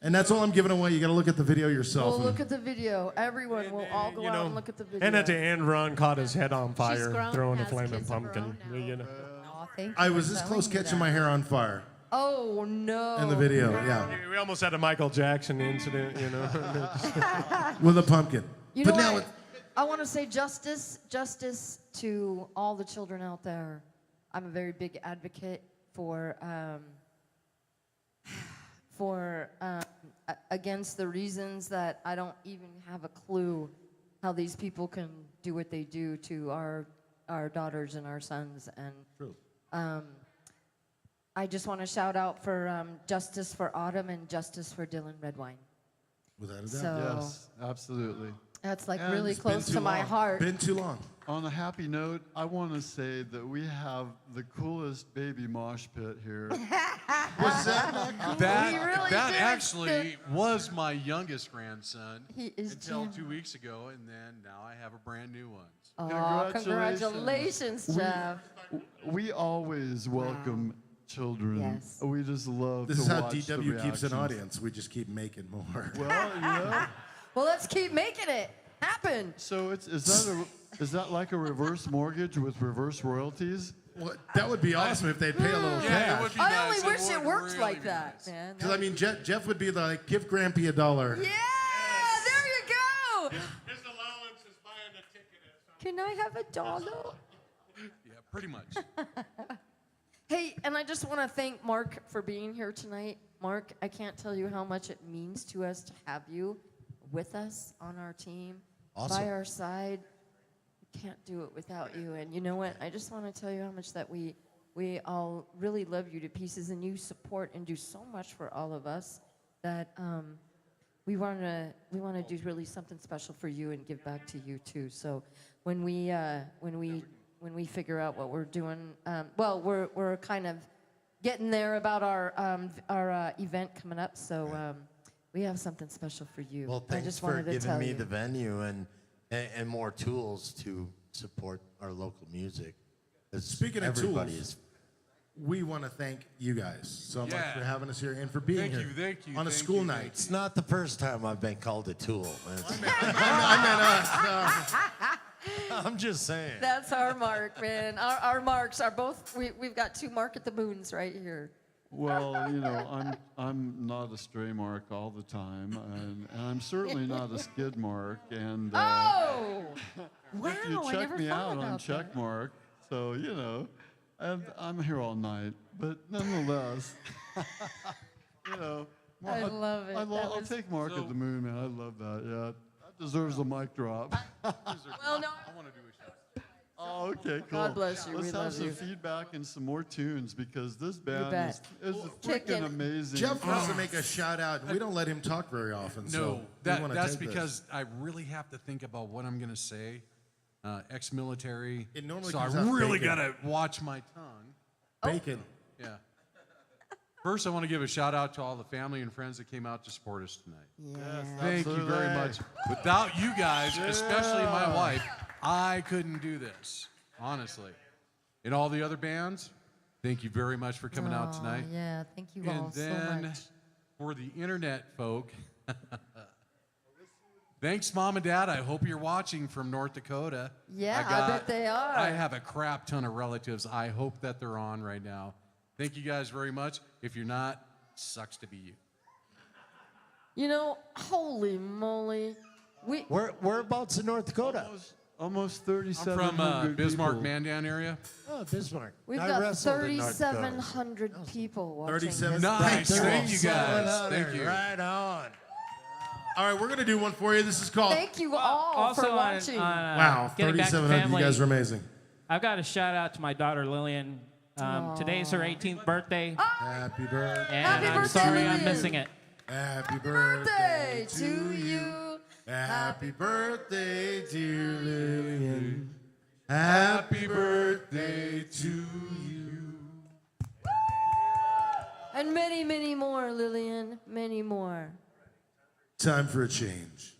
And that's all I'm giving away. You got to look at the video yourself. We'll look at the video. Everyone will all go out and look at the video. And at the end, Ron caught his head on fire, grown, throwing a has flaming kids of her pumpkin. own now. You know. Aw, thank you I for was this telling close me catching that. my hair on fire Oh, no. in the video, yeah. We almost had a Michael Jackson incident, you know. With a pumpkin. You But know now what? I want to say justice to all the children out there. I'm a very big advocate for against the reasons that I don't even have a clue how these people can do what they do to our daughters and our sons. And True. I just want to shout out for justice for Autumn and justice for Dylan Redwine. Without a doubt. So Yes, absolutely. that's like And really it's close to my heart. Been too long. On a happy note, I want to say that we have the coolest baby mosh pit here. Was that not cool? That, We really that did. actually was my youngest grandson He is until Jim. 2 weeks ago, and then now I have a brand new one. So Oh, congratulations, Jeff. We always welcome children. Yes. We just love This to is how watch the DW keeps an reactions. audience. We just keep making more. Well, Well, let's keep making it happen. so is that like a reverse mortgage with reverse royalties? Well, that would be awesome if they'd pay a little yeah, it cash. would be I nice. only wish it would worked really like be that, nice. man. Because I mean, Jeff would be like, give Grampy $1. Yeah, there you go. His allowance is buying a ticket at Can I have $1? Yeah, pretty much. Hey, and I just want to thank Mark for being here tonight. Mark, I can't tell you how much it means to us to have you with us on our team, Awesome. by our side. We can't do it without you. And you know what? I just want to tell you how much that we all really love you to pieces, and you support and do so much for all of us that we want to do really something special for you and give back to you too. So when we figure out what we're doing, well, we're kind of getting there about our event coming up. So we have something special for you. Well, I thanks just for wanted to giving tell me you. the venue and more tools to support our local music. 'Cause Speaking of everybody tools, is we want to thank you guys so much Yeah. for having us here and for being Thank here you, thank you, on a thank school you, night. It's not the first time I've been called a tool. I'm just saying. That's our Mark, man. Our Marks are both. We've got two Mark at the Moons right here. Well, I'm not a stray mark all the time, and I'm certainly not a skid mark. And Oh! Wow, if you I check never me thought out on about that. Checkmark, so and I'm here all night. But nonetheless, I love it. I'll That was- take Mark at the Moon, man. I love that. Yeah, that deserves a mic drop. Well, no. I want to do a shout. Oh, okay, cool. God bless you. Let's We have love some you. feedback and some more tunes because this band bet. is Kicking. freaking amazing. Jeff wants to make a shout out, and we don't let him talk very often. so No, we wanna that's take this. because I really have to think about what I'm going to say. Ex-military. It normally so I comes out really bacon. got to watch my tongue. Bacon. Yeah. First, I want to give a shout out to all the family and friends that came out to support us tonight. Yeah. Thank you very much. Without you guys, especially my wife, I couldn't do this, honestly. And all the other bands, thank you very much for coming out Aw, tonight. Yeah, thank you all And so then much. for the internet folk, thanks, Mom and Dad. I hope you're watching from North Dakota. Yeah, I bet they are. I have a crap ton of relatives. I hope that they're on right now. Thank you guys very much. If you're not, sucks to be you. Holy moly. Whereabouts in North Dakota? Almost I'm 3,700 from Bismarck, people. Mandan area. Oh, Bismarck. We've I got wrestled in North Dakota. 3,700 people watching. 37. this. Nice. Thank you guys. 700. Thank you. Right on. All right, we're going to do one for you. This is called... Thank you all for watching. Wow, getting back to 3,700. You family, guys are amazing. I've got a shout out to my daughter Lillian. Today's her 18th birthday, Happy birthday. and Happy I'm birthday, sorry Lillian. I'm missing it. Happy Birthday birthday to you. Happy birthday, dear Lillian. Happy birthday to you. And many, many more, Lillian. Many more. Time for a change.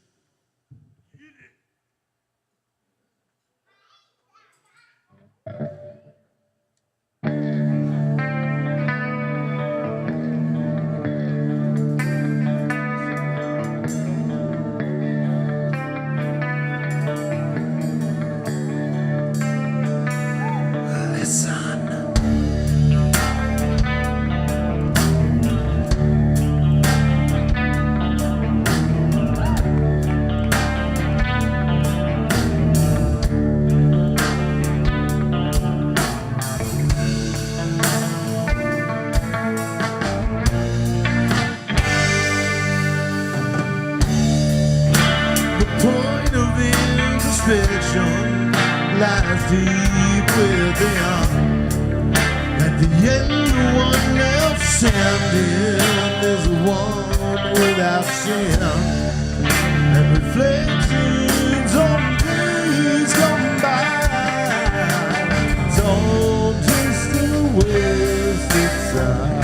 Listen. deep within. At the end, the one left standing is the one without sin. And reflections on days gone by. It's all just a wasted time.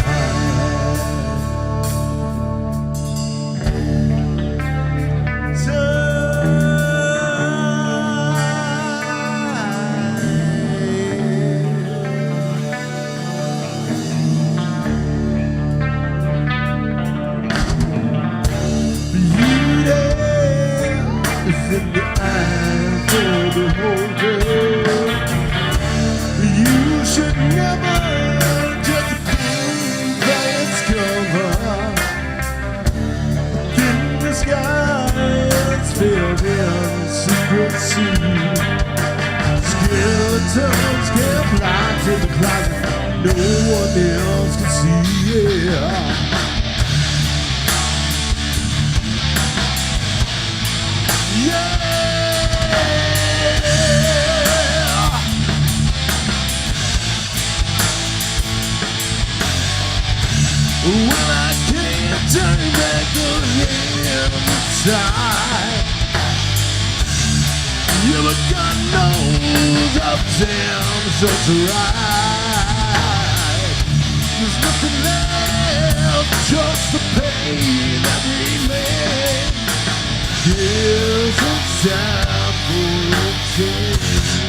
In the eyes of the whole world, you should never judge a book by its cover. In the skies filled in secrecy, skeletons kept locked in the closet no one else can see. Yeah. When I can't turn back the inside, yeah, but God knows I've done such right. There's nothing left, just the pain that remains. Yes, it's time for a change.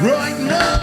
Right now.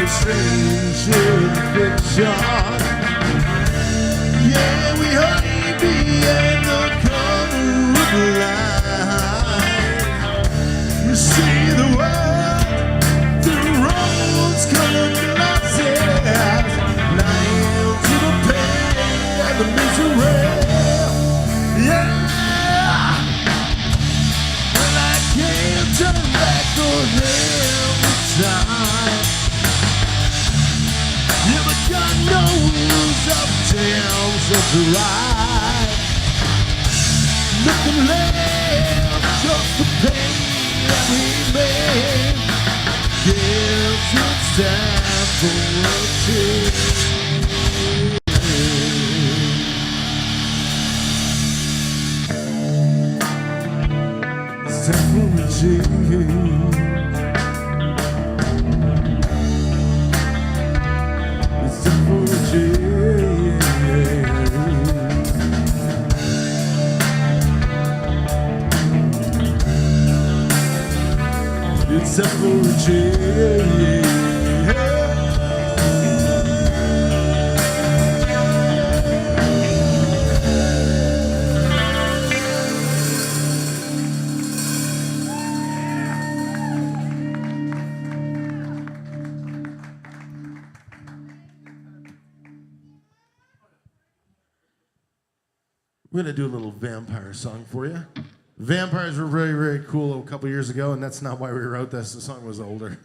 Strange fiction. Yeah, we honey bee and the cover of life. You see the world through rose-colored glasses, lying to the pain and the misery. Yeah, and I can't turn back the hands of time. Yeah, but God knows I've done such right. Nothing left, just the pain that remains. Guess it's time for a change. It's time for a change. It's time for a change. We're going to do a little vampire song for you. Vampires were very, very cool a couple years ago, and that's not why we wrote this. The song was older.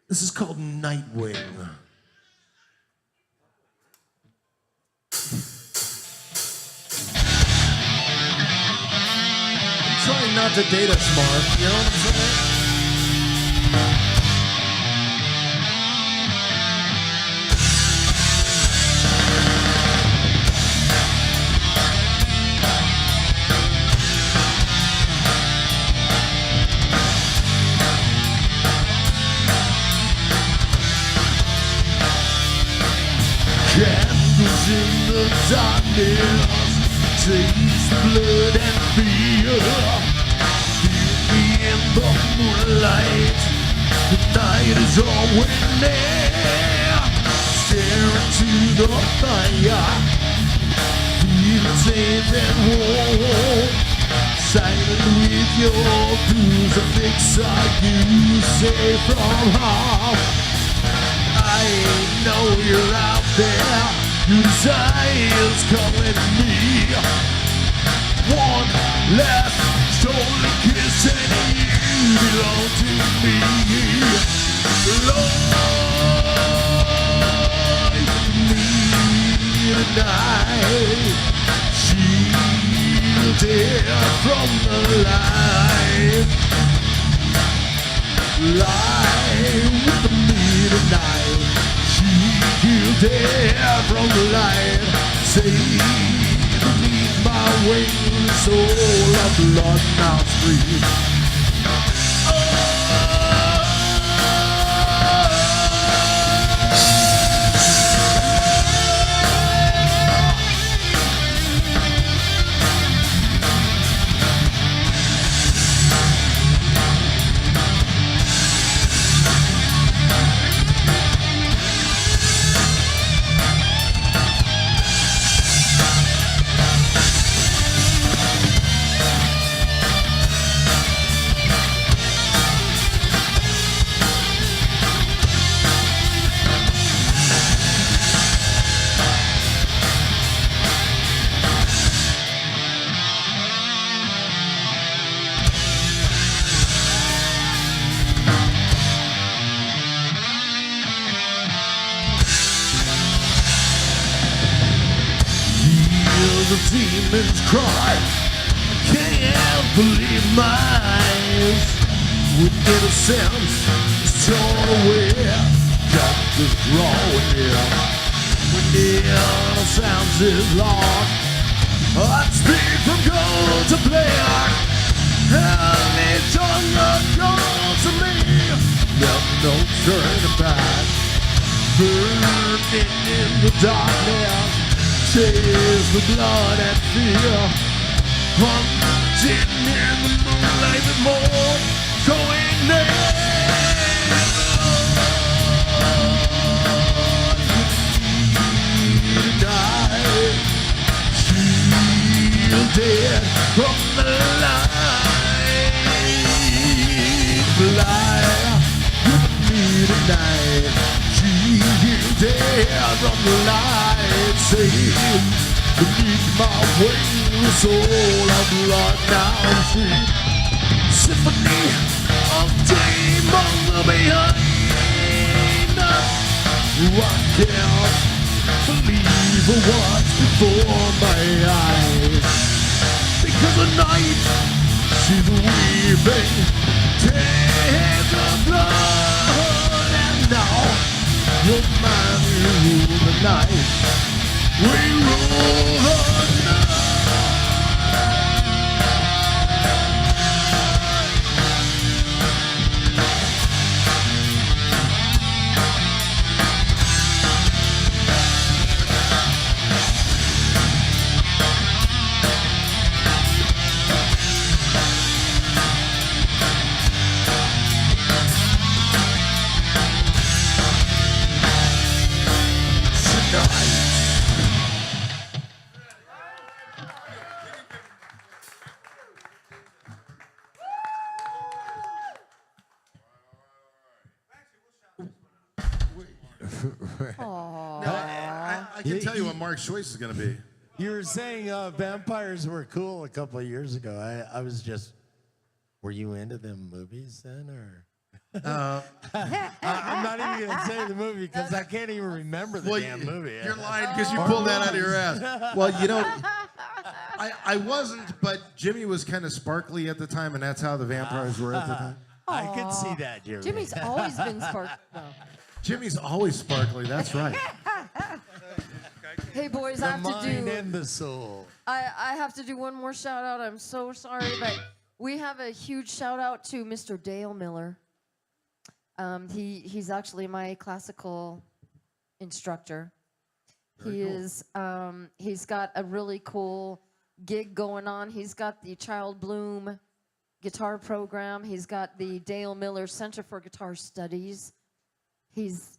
This is called Nightwing. I'm trying not to date us, Mark. You know what I'm saying? Candles in the darkness, taste blood and fear. Feel me in the moonlight, the night is always near. Stare into the fire, feel safe and warm. Silent with your crucifix, are you safe from harm? I know you're out there, your desire's calling me. One last stolen kiss and you belong to me. Lord, me tonight, shielded from the light. Lie with me tonight, shielded from the light. Save beneath my wings, soul of blood now free. The demons cry, can't believe my eyes. With innocence is torn away, justice drawing near. When the innocence is lost, I speak from gold to black, and it's on the gold to me. There's no turning back, burning in the darkness. Chase the blood and fear, hunting in the moonlight with more going there. Tonight, shielded from the light. Fly with me tonight, shielded from the light. Safe beneath my wings, soul of blood now free. Symphony of demons behind us. I can't believe what's before my eyes. Because the night she's weaving tears of blood, and now you're mine, you rule the night. We rule the night. I can tell you what Mark's choice is going to be. You were saying vampires were cool a couple of years ago. I was just, were you into them movies then, or? I'm not even going to say the movie because I can't even remember the damn movie. You're lying because you pulled that out of your ass. Well, you know, I wasn't, but Jimmy was kind of sparkly at the time, and that's how the vampires were at the time. I could see that, Jimmy. Jimmy's always been sparkly. No. Jimmy's always sparkly. That's right. Hey boys, The I have to mind do. and the soul. I have to do one more shout out. I'm so sorry, but we have a huge shout out to Mr. Dale Miller. He's actually my classical instructor. He's got a really cool gig going on. He's got the Child Bloom guitar program. He's got the Dale Miller Center for Guitar Studies. He's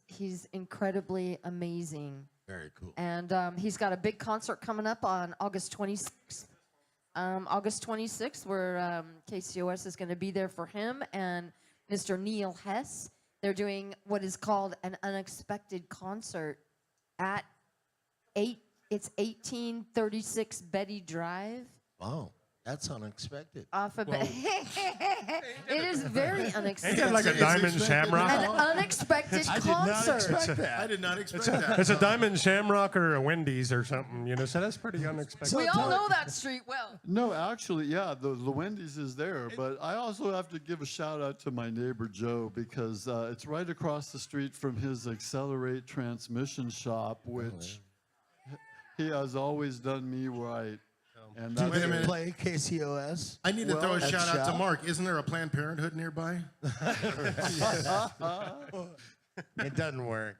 incredibly amazing. Very cool. And he's got a big concert coming up on August 26th. August 26th, where KCOS is going to be there for him and Mr. Neil Hess. They're doing what is called an unexpected concert at 1836 Betty Drive. Wow, that's unexpected. Off of it is very unexpected. Ain't that like a diamond shamrock? An unexpected I concert. did not expect that. I did not expect that. It's a diamond shamrock or a Wendy's or something, so that's pretty unexpected. We all know that street well. No, actually, yeah, the Wendy's is there, but I also have to give a shout out to my neighbor Joe because it's right across the street from his Accelerate transmission shop, which he has always done me right. And Do Wait a they minute. play KCOS? I need to throw a at shout out to shop? Mark. Isn't there a Planned Parenthood nearby? It doesn't work.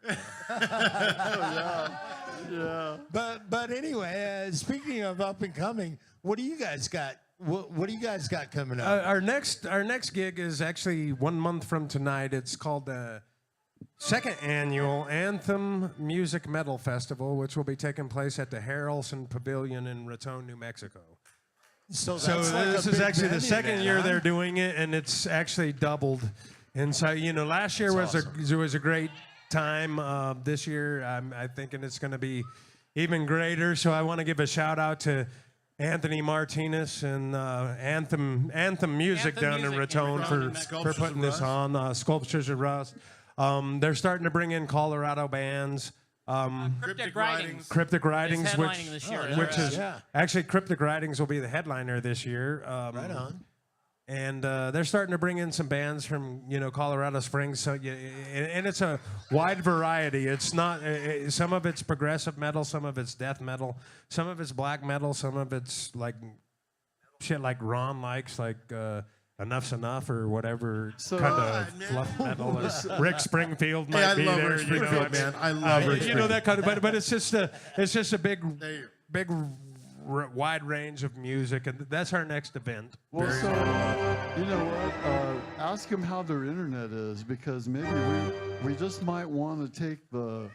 yeah. But anyway, speaking of up and coming, what do you guys got? What do you guys got coming up? Our next gig is actually 1 month from tonight. It's called the second annual Anthem Music Metal Festival, which will be taking place at the Harrelson Pavilion in Raton, New Mexico. So So that's like a this is big actually the venue second then, year huh? they're doing it, and it's actually doubled. And so, last year was a great time. This year, I'm thinking it's going to be even greater. So I want to give a shout out to Anthony Martinez and Anthem Music Anthem down in Music Raton in for putting this on. Sculptures of Rust. They're starting to bring in Colorado bands. Cryptic Writings. Cryptic Writings, Is which headlining this year. which is Yeah. actually Cryptic Writings will be the headliner this year. Right on. And they're starting to bring in some bands from Colorado Springs. So and it's a wide variety. It's not some of it's progressive metal, some of it's death metal, some of it's black metal, some of it's like shit like Ron likes, like Enough's Enough or whatever So- kind of fluff metal. Or Rick Springfield might Hey, I be love there. Rick Springfield, man. I love Rick Springfield. that kind of. But it's just a big There. wide range of music, and that's our next event. Well, so you know what? Ask them how their internet is because maybe we just might want to take the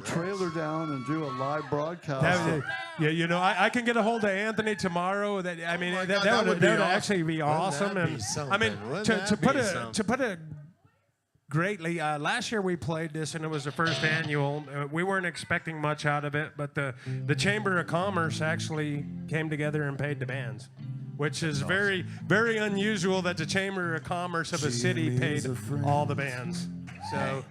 trailer down and do a live broadcast. I can get a hold of Anthony tomorrow. That I mean, my that, God, that would be would awesome. actually be awesome. that be And something? I mean, Wouldn't to that put be it something? to put it greatly. Last year we played this, and it was the first annual. We weren't expecting much out of it, but the Chamber of Commerce actually came together and paid the bands, which is very, very unusual that the Chamber of Commerce of a city paid all the bands. So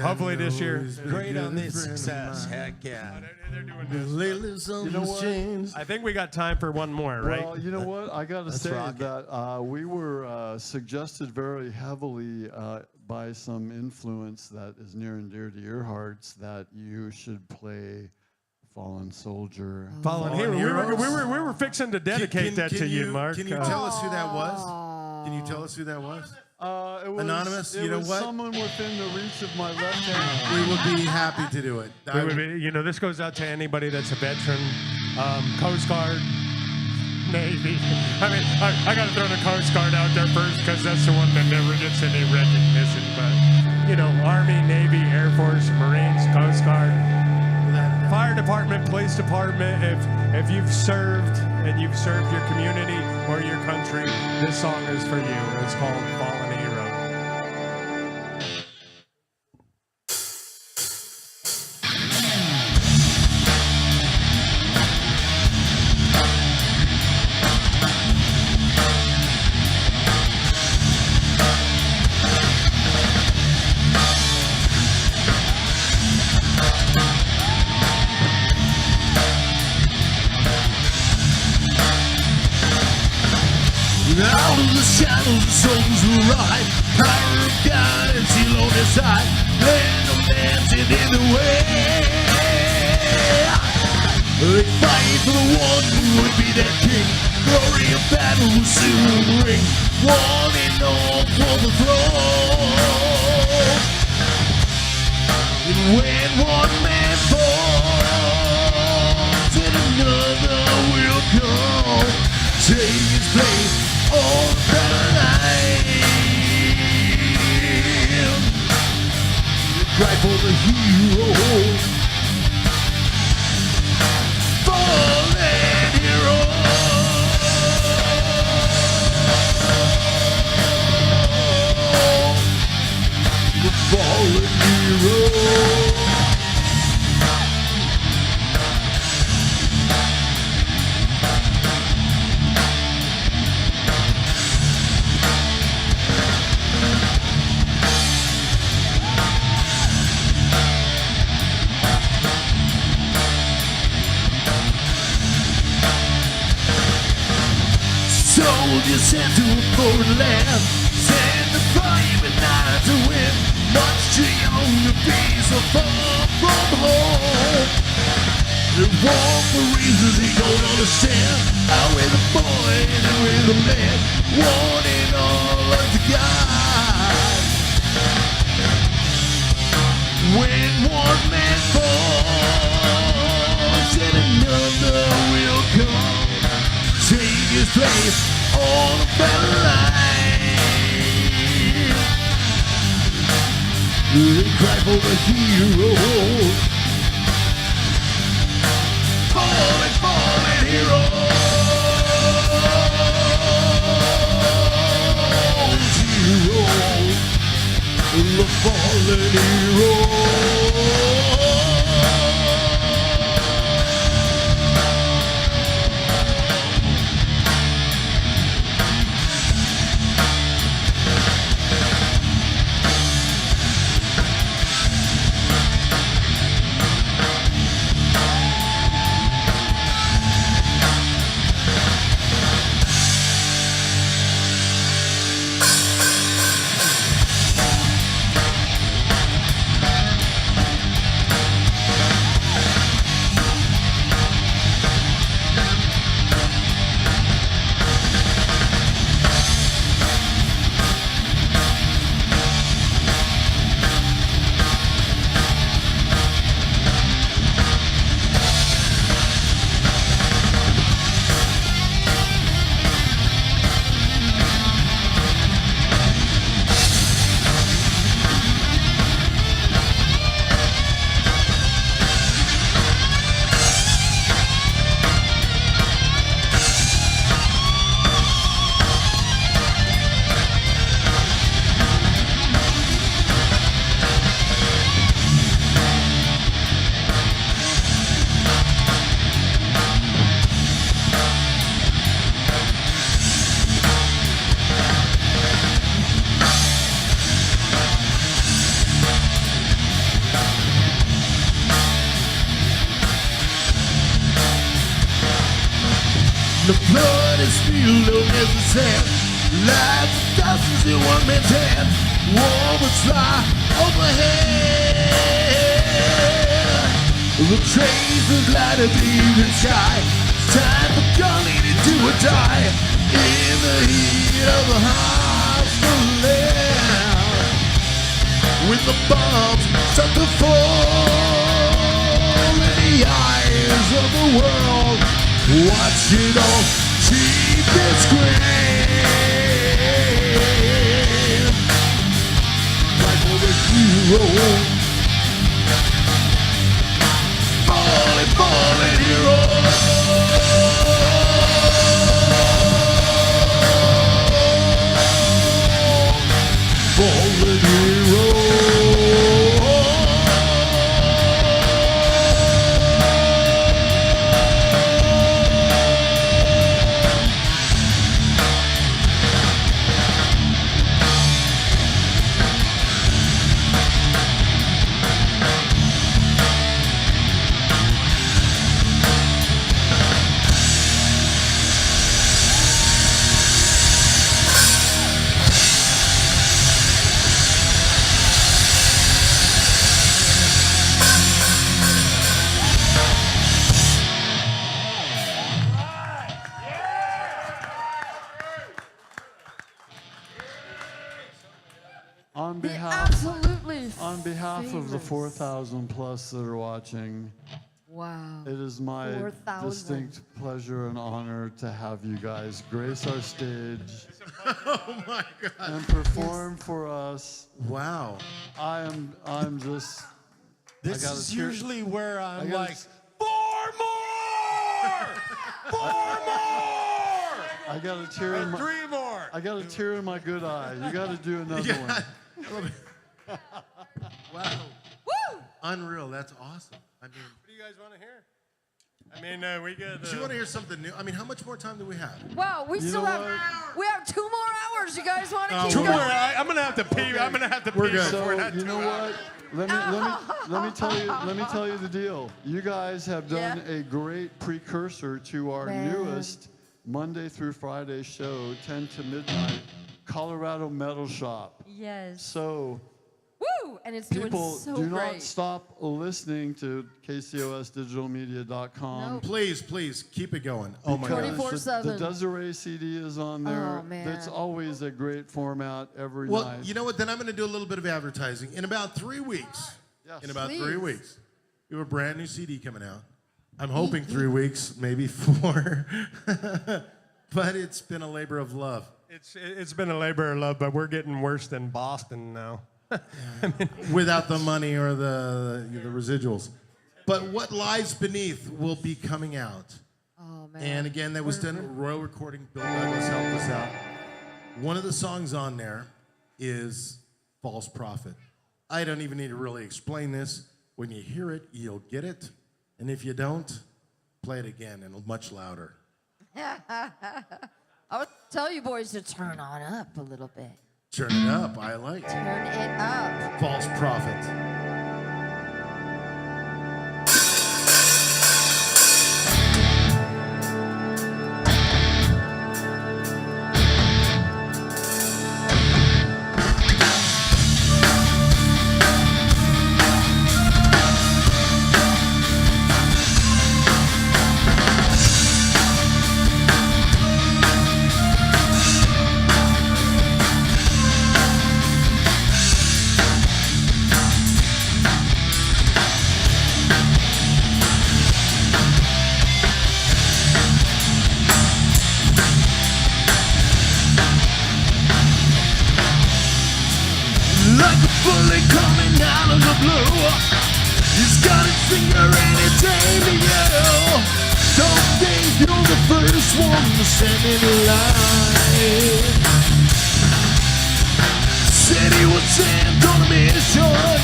hopefully this year. Great on this success. Heck yeah. They're doing this. You know what? I think we got time for one more, right? Well, you know what? I got to say rock it. that we were suggested very heavily by some influence that is near and dear to your hearts that you should play Fallen Soldier. Fallen Hero. We were fixing to dedicate that to you, Mark. Can you tell us who that was? Can you tell us who that was? It was, Anonymous, it you know was what? someone within the reach of my left hand. We would be happy to do it. We would be- this goes out to anybody that's a veteran, Coast Guard, Navy. I mean, I got to throw the Coast Guard out there first because that's the one that never gets any recognition. But Army, Navy, Air Force, Marines, Coast Guard, Fire Department, Police Department. If you've served and you've served your community or your country, this song is for you. It's called Fallen Hero. Out of the shadows, the souls will ride. Power of God and seal on his side. Land of dancing in the way. They fight for the one who would be their king. Glory of battle will soon ring. One and all for the throne. And when one man falls, then another will come. Take his place on the line. Cry for the hero. Fallen hero. The fallen hero. Soldiers sent to a foreign land, sent the fire and not to win. Much too young to be so far from home. They war for reasons they don't understand. Out with a boy and out with a man, one and all unto God. When one man falls, then another will come. Take his place on the battle line. They cry for the hero. Fallen, fallen hero. Hero. The fallen hero. The blood is spilled on every sand. Lives of thousands in one man's hand. War will fly overhead. The trains of light of the evening sky. Time for Gully to do or die. In the heat of the hostile land. With the bombs start to fall in the eyes of the world. Watch it on TV screen. Fight for the hero. Fallen, fallen hero. Fallen hero. On The behalf, absolutely on behalf of the famous. 4,000 plus that are watching, Wow. it is my 4,000. distinct pleasure and honor to have you guys grace our stage Oh my God. and perform for us. Wow. I'm just. This I gotta is cheer- usually where I I'm gotta like, s- 4 more! 4 more! I got a tear in my. 3 more! I got a tear in my good eye. You got to do another one. Wow. Woo! Unreal. That's awesome. I mean, What do you guys want to hear? I mean, we got. do you want to hear something new? I mean, how much more time do we have? Wow, we You still know have what? we have 2 more hours. You guys want to keep Two going? more. I'm gonna have to pee. I'm gonna have to We're pee good. before So that you 2 know hours. what? Let me tell you the deal. You guys have done Yeah. a great precursor to our Man. newest Monday through Friday show, 10 to midnight, Colorado Metal Shop. Yes. So Woo! And it's doing people, so do great. not stop listening to KCOSdigitalmedia.com. Nope. Please keep it going. Oh my God. because the 24/7. Desiree CD is on there. Oh, man. It's always a great format every Well, night. you know what? Then I'm going to do a little bit of advertising. In about 3 weeks, Yes. in about Please. 3 weeks, we have a brand new CD coming out. I'm hoping 3 weeks, maybe 4. But it's been a labor of love. It's been a labor of love, but we're getting worse than Boston now. Without the money or the residuals. But What Lies Beneath will be coming out. Oh man. And again, that was done at Royal Recording. Bill Douglas helped us out. One of the songs on there is False Prophet. I don't even need to really explain this. When you hear it, you'll get it. And if you don't, play it again and much louder. I would tell you boys to turn on up a little bit. Turn it up. I like it. Turn it up. False Prophet. Like a bullet coming out of the blue, he's got his finger in his aim to you. Don't think you're the first one to stand in line. Said he was sent on a mission.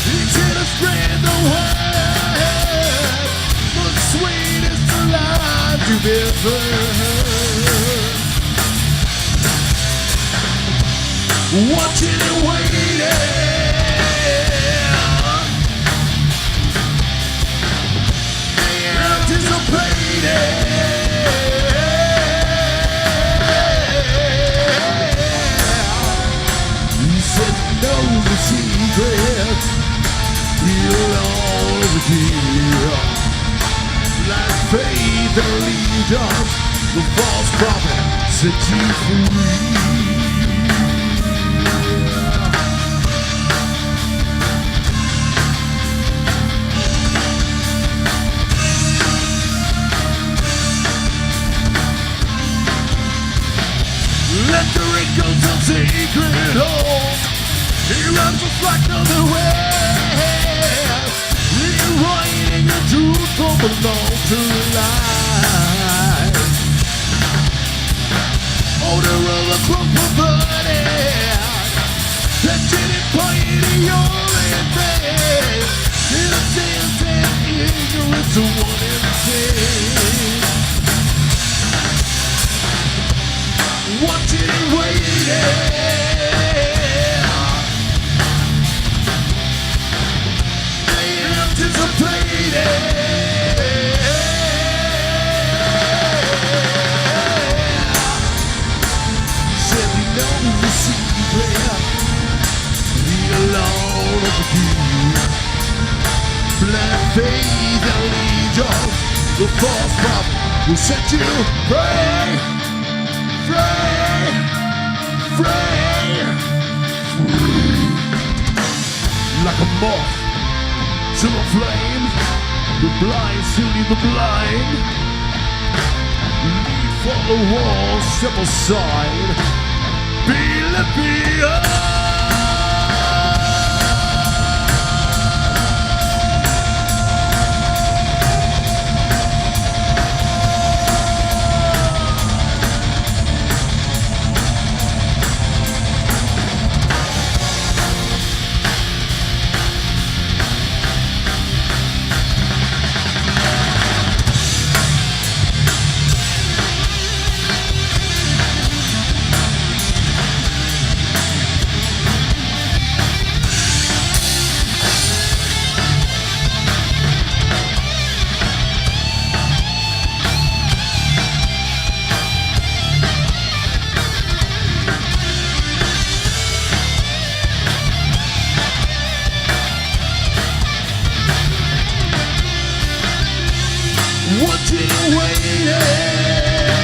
He's in a strand away. The sweetest alive you've ever heard. Watching and waiting, anticipating. He said he knows the secret. He'll always hear. Like faith and allegiance, the false prophet set you free. Let the wrinkles of secret hold. He runs just like another way. Rewriting the truth from belong to life. Odor of a crumb perverted. That didn't point to your face. Innocence and ignorance are one and the same. Watching and waiting, anticipating. Said he knows the secret, the alone of the key. Blind faith and allegiance, the false prophet will set you free. Free, free, moth to the flame. The blind still lead the blind. Lead for the wall, step aside. Be left behind. What you waiting?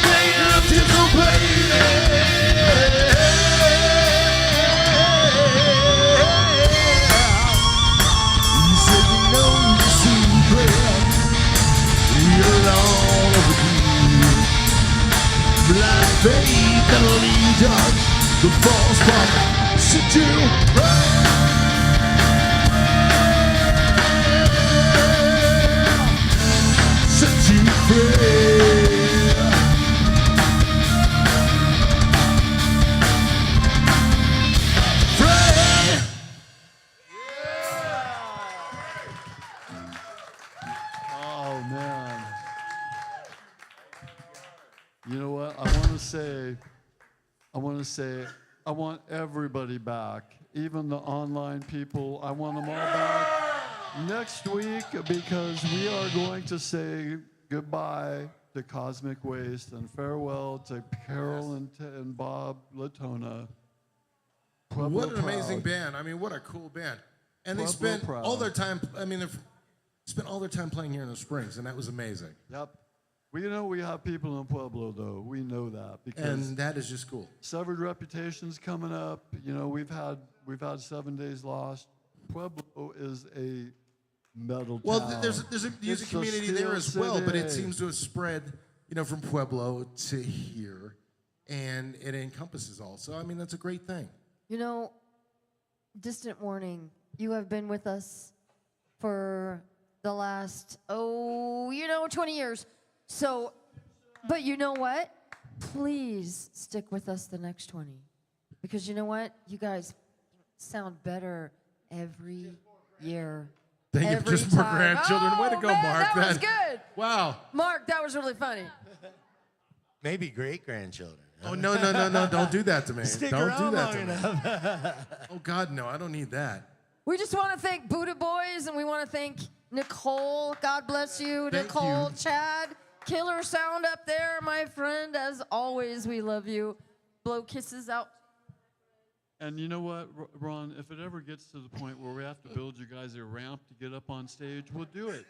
They anticipating. You said you know the secret. We're all overdue. Blind faith that'll lead us. The false prophet set you right. Set you free. Free. Oh man. You know what? I want everybody back, even the online people. I want them all back next week because we are going to say goodbye to Cosmic Waste and farewell to Carol and Bob Latona. Pueblo What an amazing proud. band. I mean, what a cool band. And they Pueblo spent proud. all their time, they've spent all their time playing here in the Springs, and that was amazing. Yep. We know we have people in Pueblo, though. We know that because And that is just cool. Severed Reputation's coming up. You know, we've had 7 Days Lost. Pueblo is a metal Well, town. there's a music It's community Steel there as well, but it City. seems to have spread, from Pueblo to here, and it encompasses all. So, I mean, that's a great thing. You know, distant warning, you have been with us for the last, 20 years. So, but you know what? Please stick with us the next 20. Because you know what? You guys sound better every year. Thank you. Every Just more time. grandchildren. Way to go, man, Mark. That was good. Wow. Mark, that was really funny. Maybe great grandchildren. Oh, no. Don't do that to me. Stick Don't around do that long to me. enough. Oh, God, no. I don't need that. We just want to thank Buddha Boys, and we want to thank Nicole. God bless you, Thank Nicole, you. Chad. Killer sound up there, my friend. As always, we love you. Blow kisses out. And you know what, Ron? If it ever gets to the point where we have to build you guys a ramp to get up on stage, we'll do it.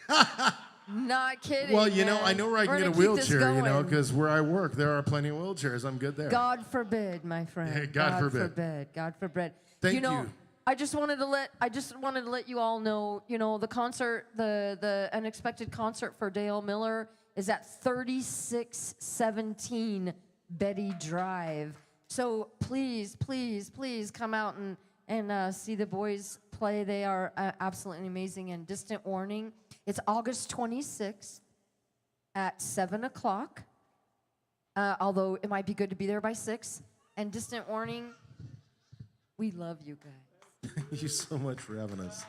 Not kidding. Well, man. I know where I can We're get a gonna keep this wheelchair, going. because where I work, there are plenty of wheelchairs. I'm good there. God forbid, my friend. Yeah, God forbid. God forbid. Thank you. you. I just wanted to let you all know, the concert, the unexpected concert for Dale Miller is at 3617 Betty Drive. So please, please, please come out and see the boys play. They are absolutely amazing. And distant warning, it's August 26th at 7 o'clock. Although it might be good to be there by 6. And distant warning, we love you guys. Thank you so much for having us.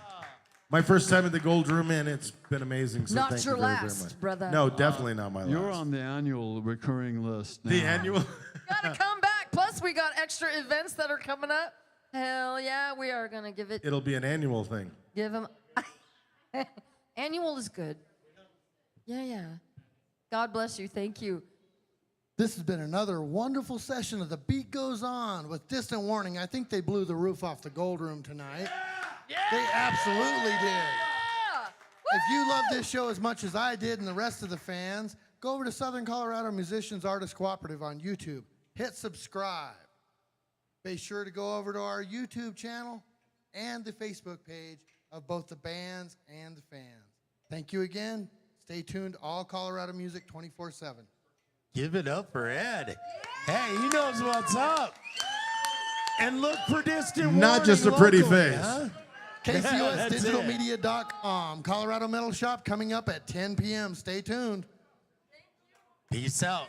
My first time at the Gold Room, and it's been amazing. So Not thank your you very, last, very much. brother. No, definitely not my You're last. on the annual recurring list now. The annual. Gotta come back. Plus, we got extra events that are coming up. Hell yeah, we are gonna give it. It'll be an annual thing. Give them. Annual is good. Yeah. God bless you. Thank you. This has been another wonderful session of The Beat Goes On with Distant Warning. I think they blew the roof off the Gold Room tonight. They absolutely did. If you love this show as much as I did and the rest of the fans, go over to Southern Colorado Musicians Artist Cooperative on YouTube. Hit subscribe. Be sure to go over to our YouTube channel and the Facebook page of both the bands and the fans. Thank you again. Stay tuned. All Colorado music 24/7. Give it up for Ed. Hey, he knows what's up. And look for Distant Not just a pretty locally, face. huh? KCOSdigitalmedia.com. Colorado Metal Shop coming up at 10 p.m. Stay tuned. Peace out.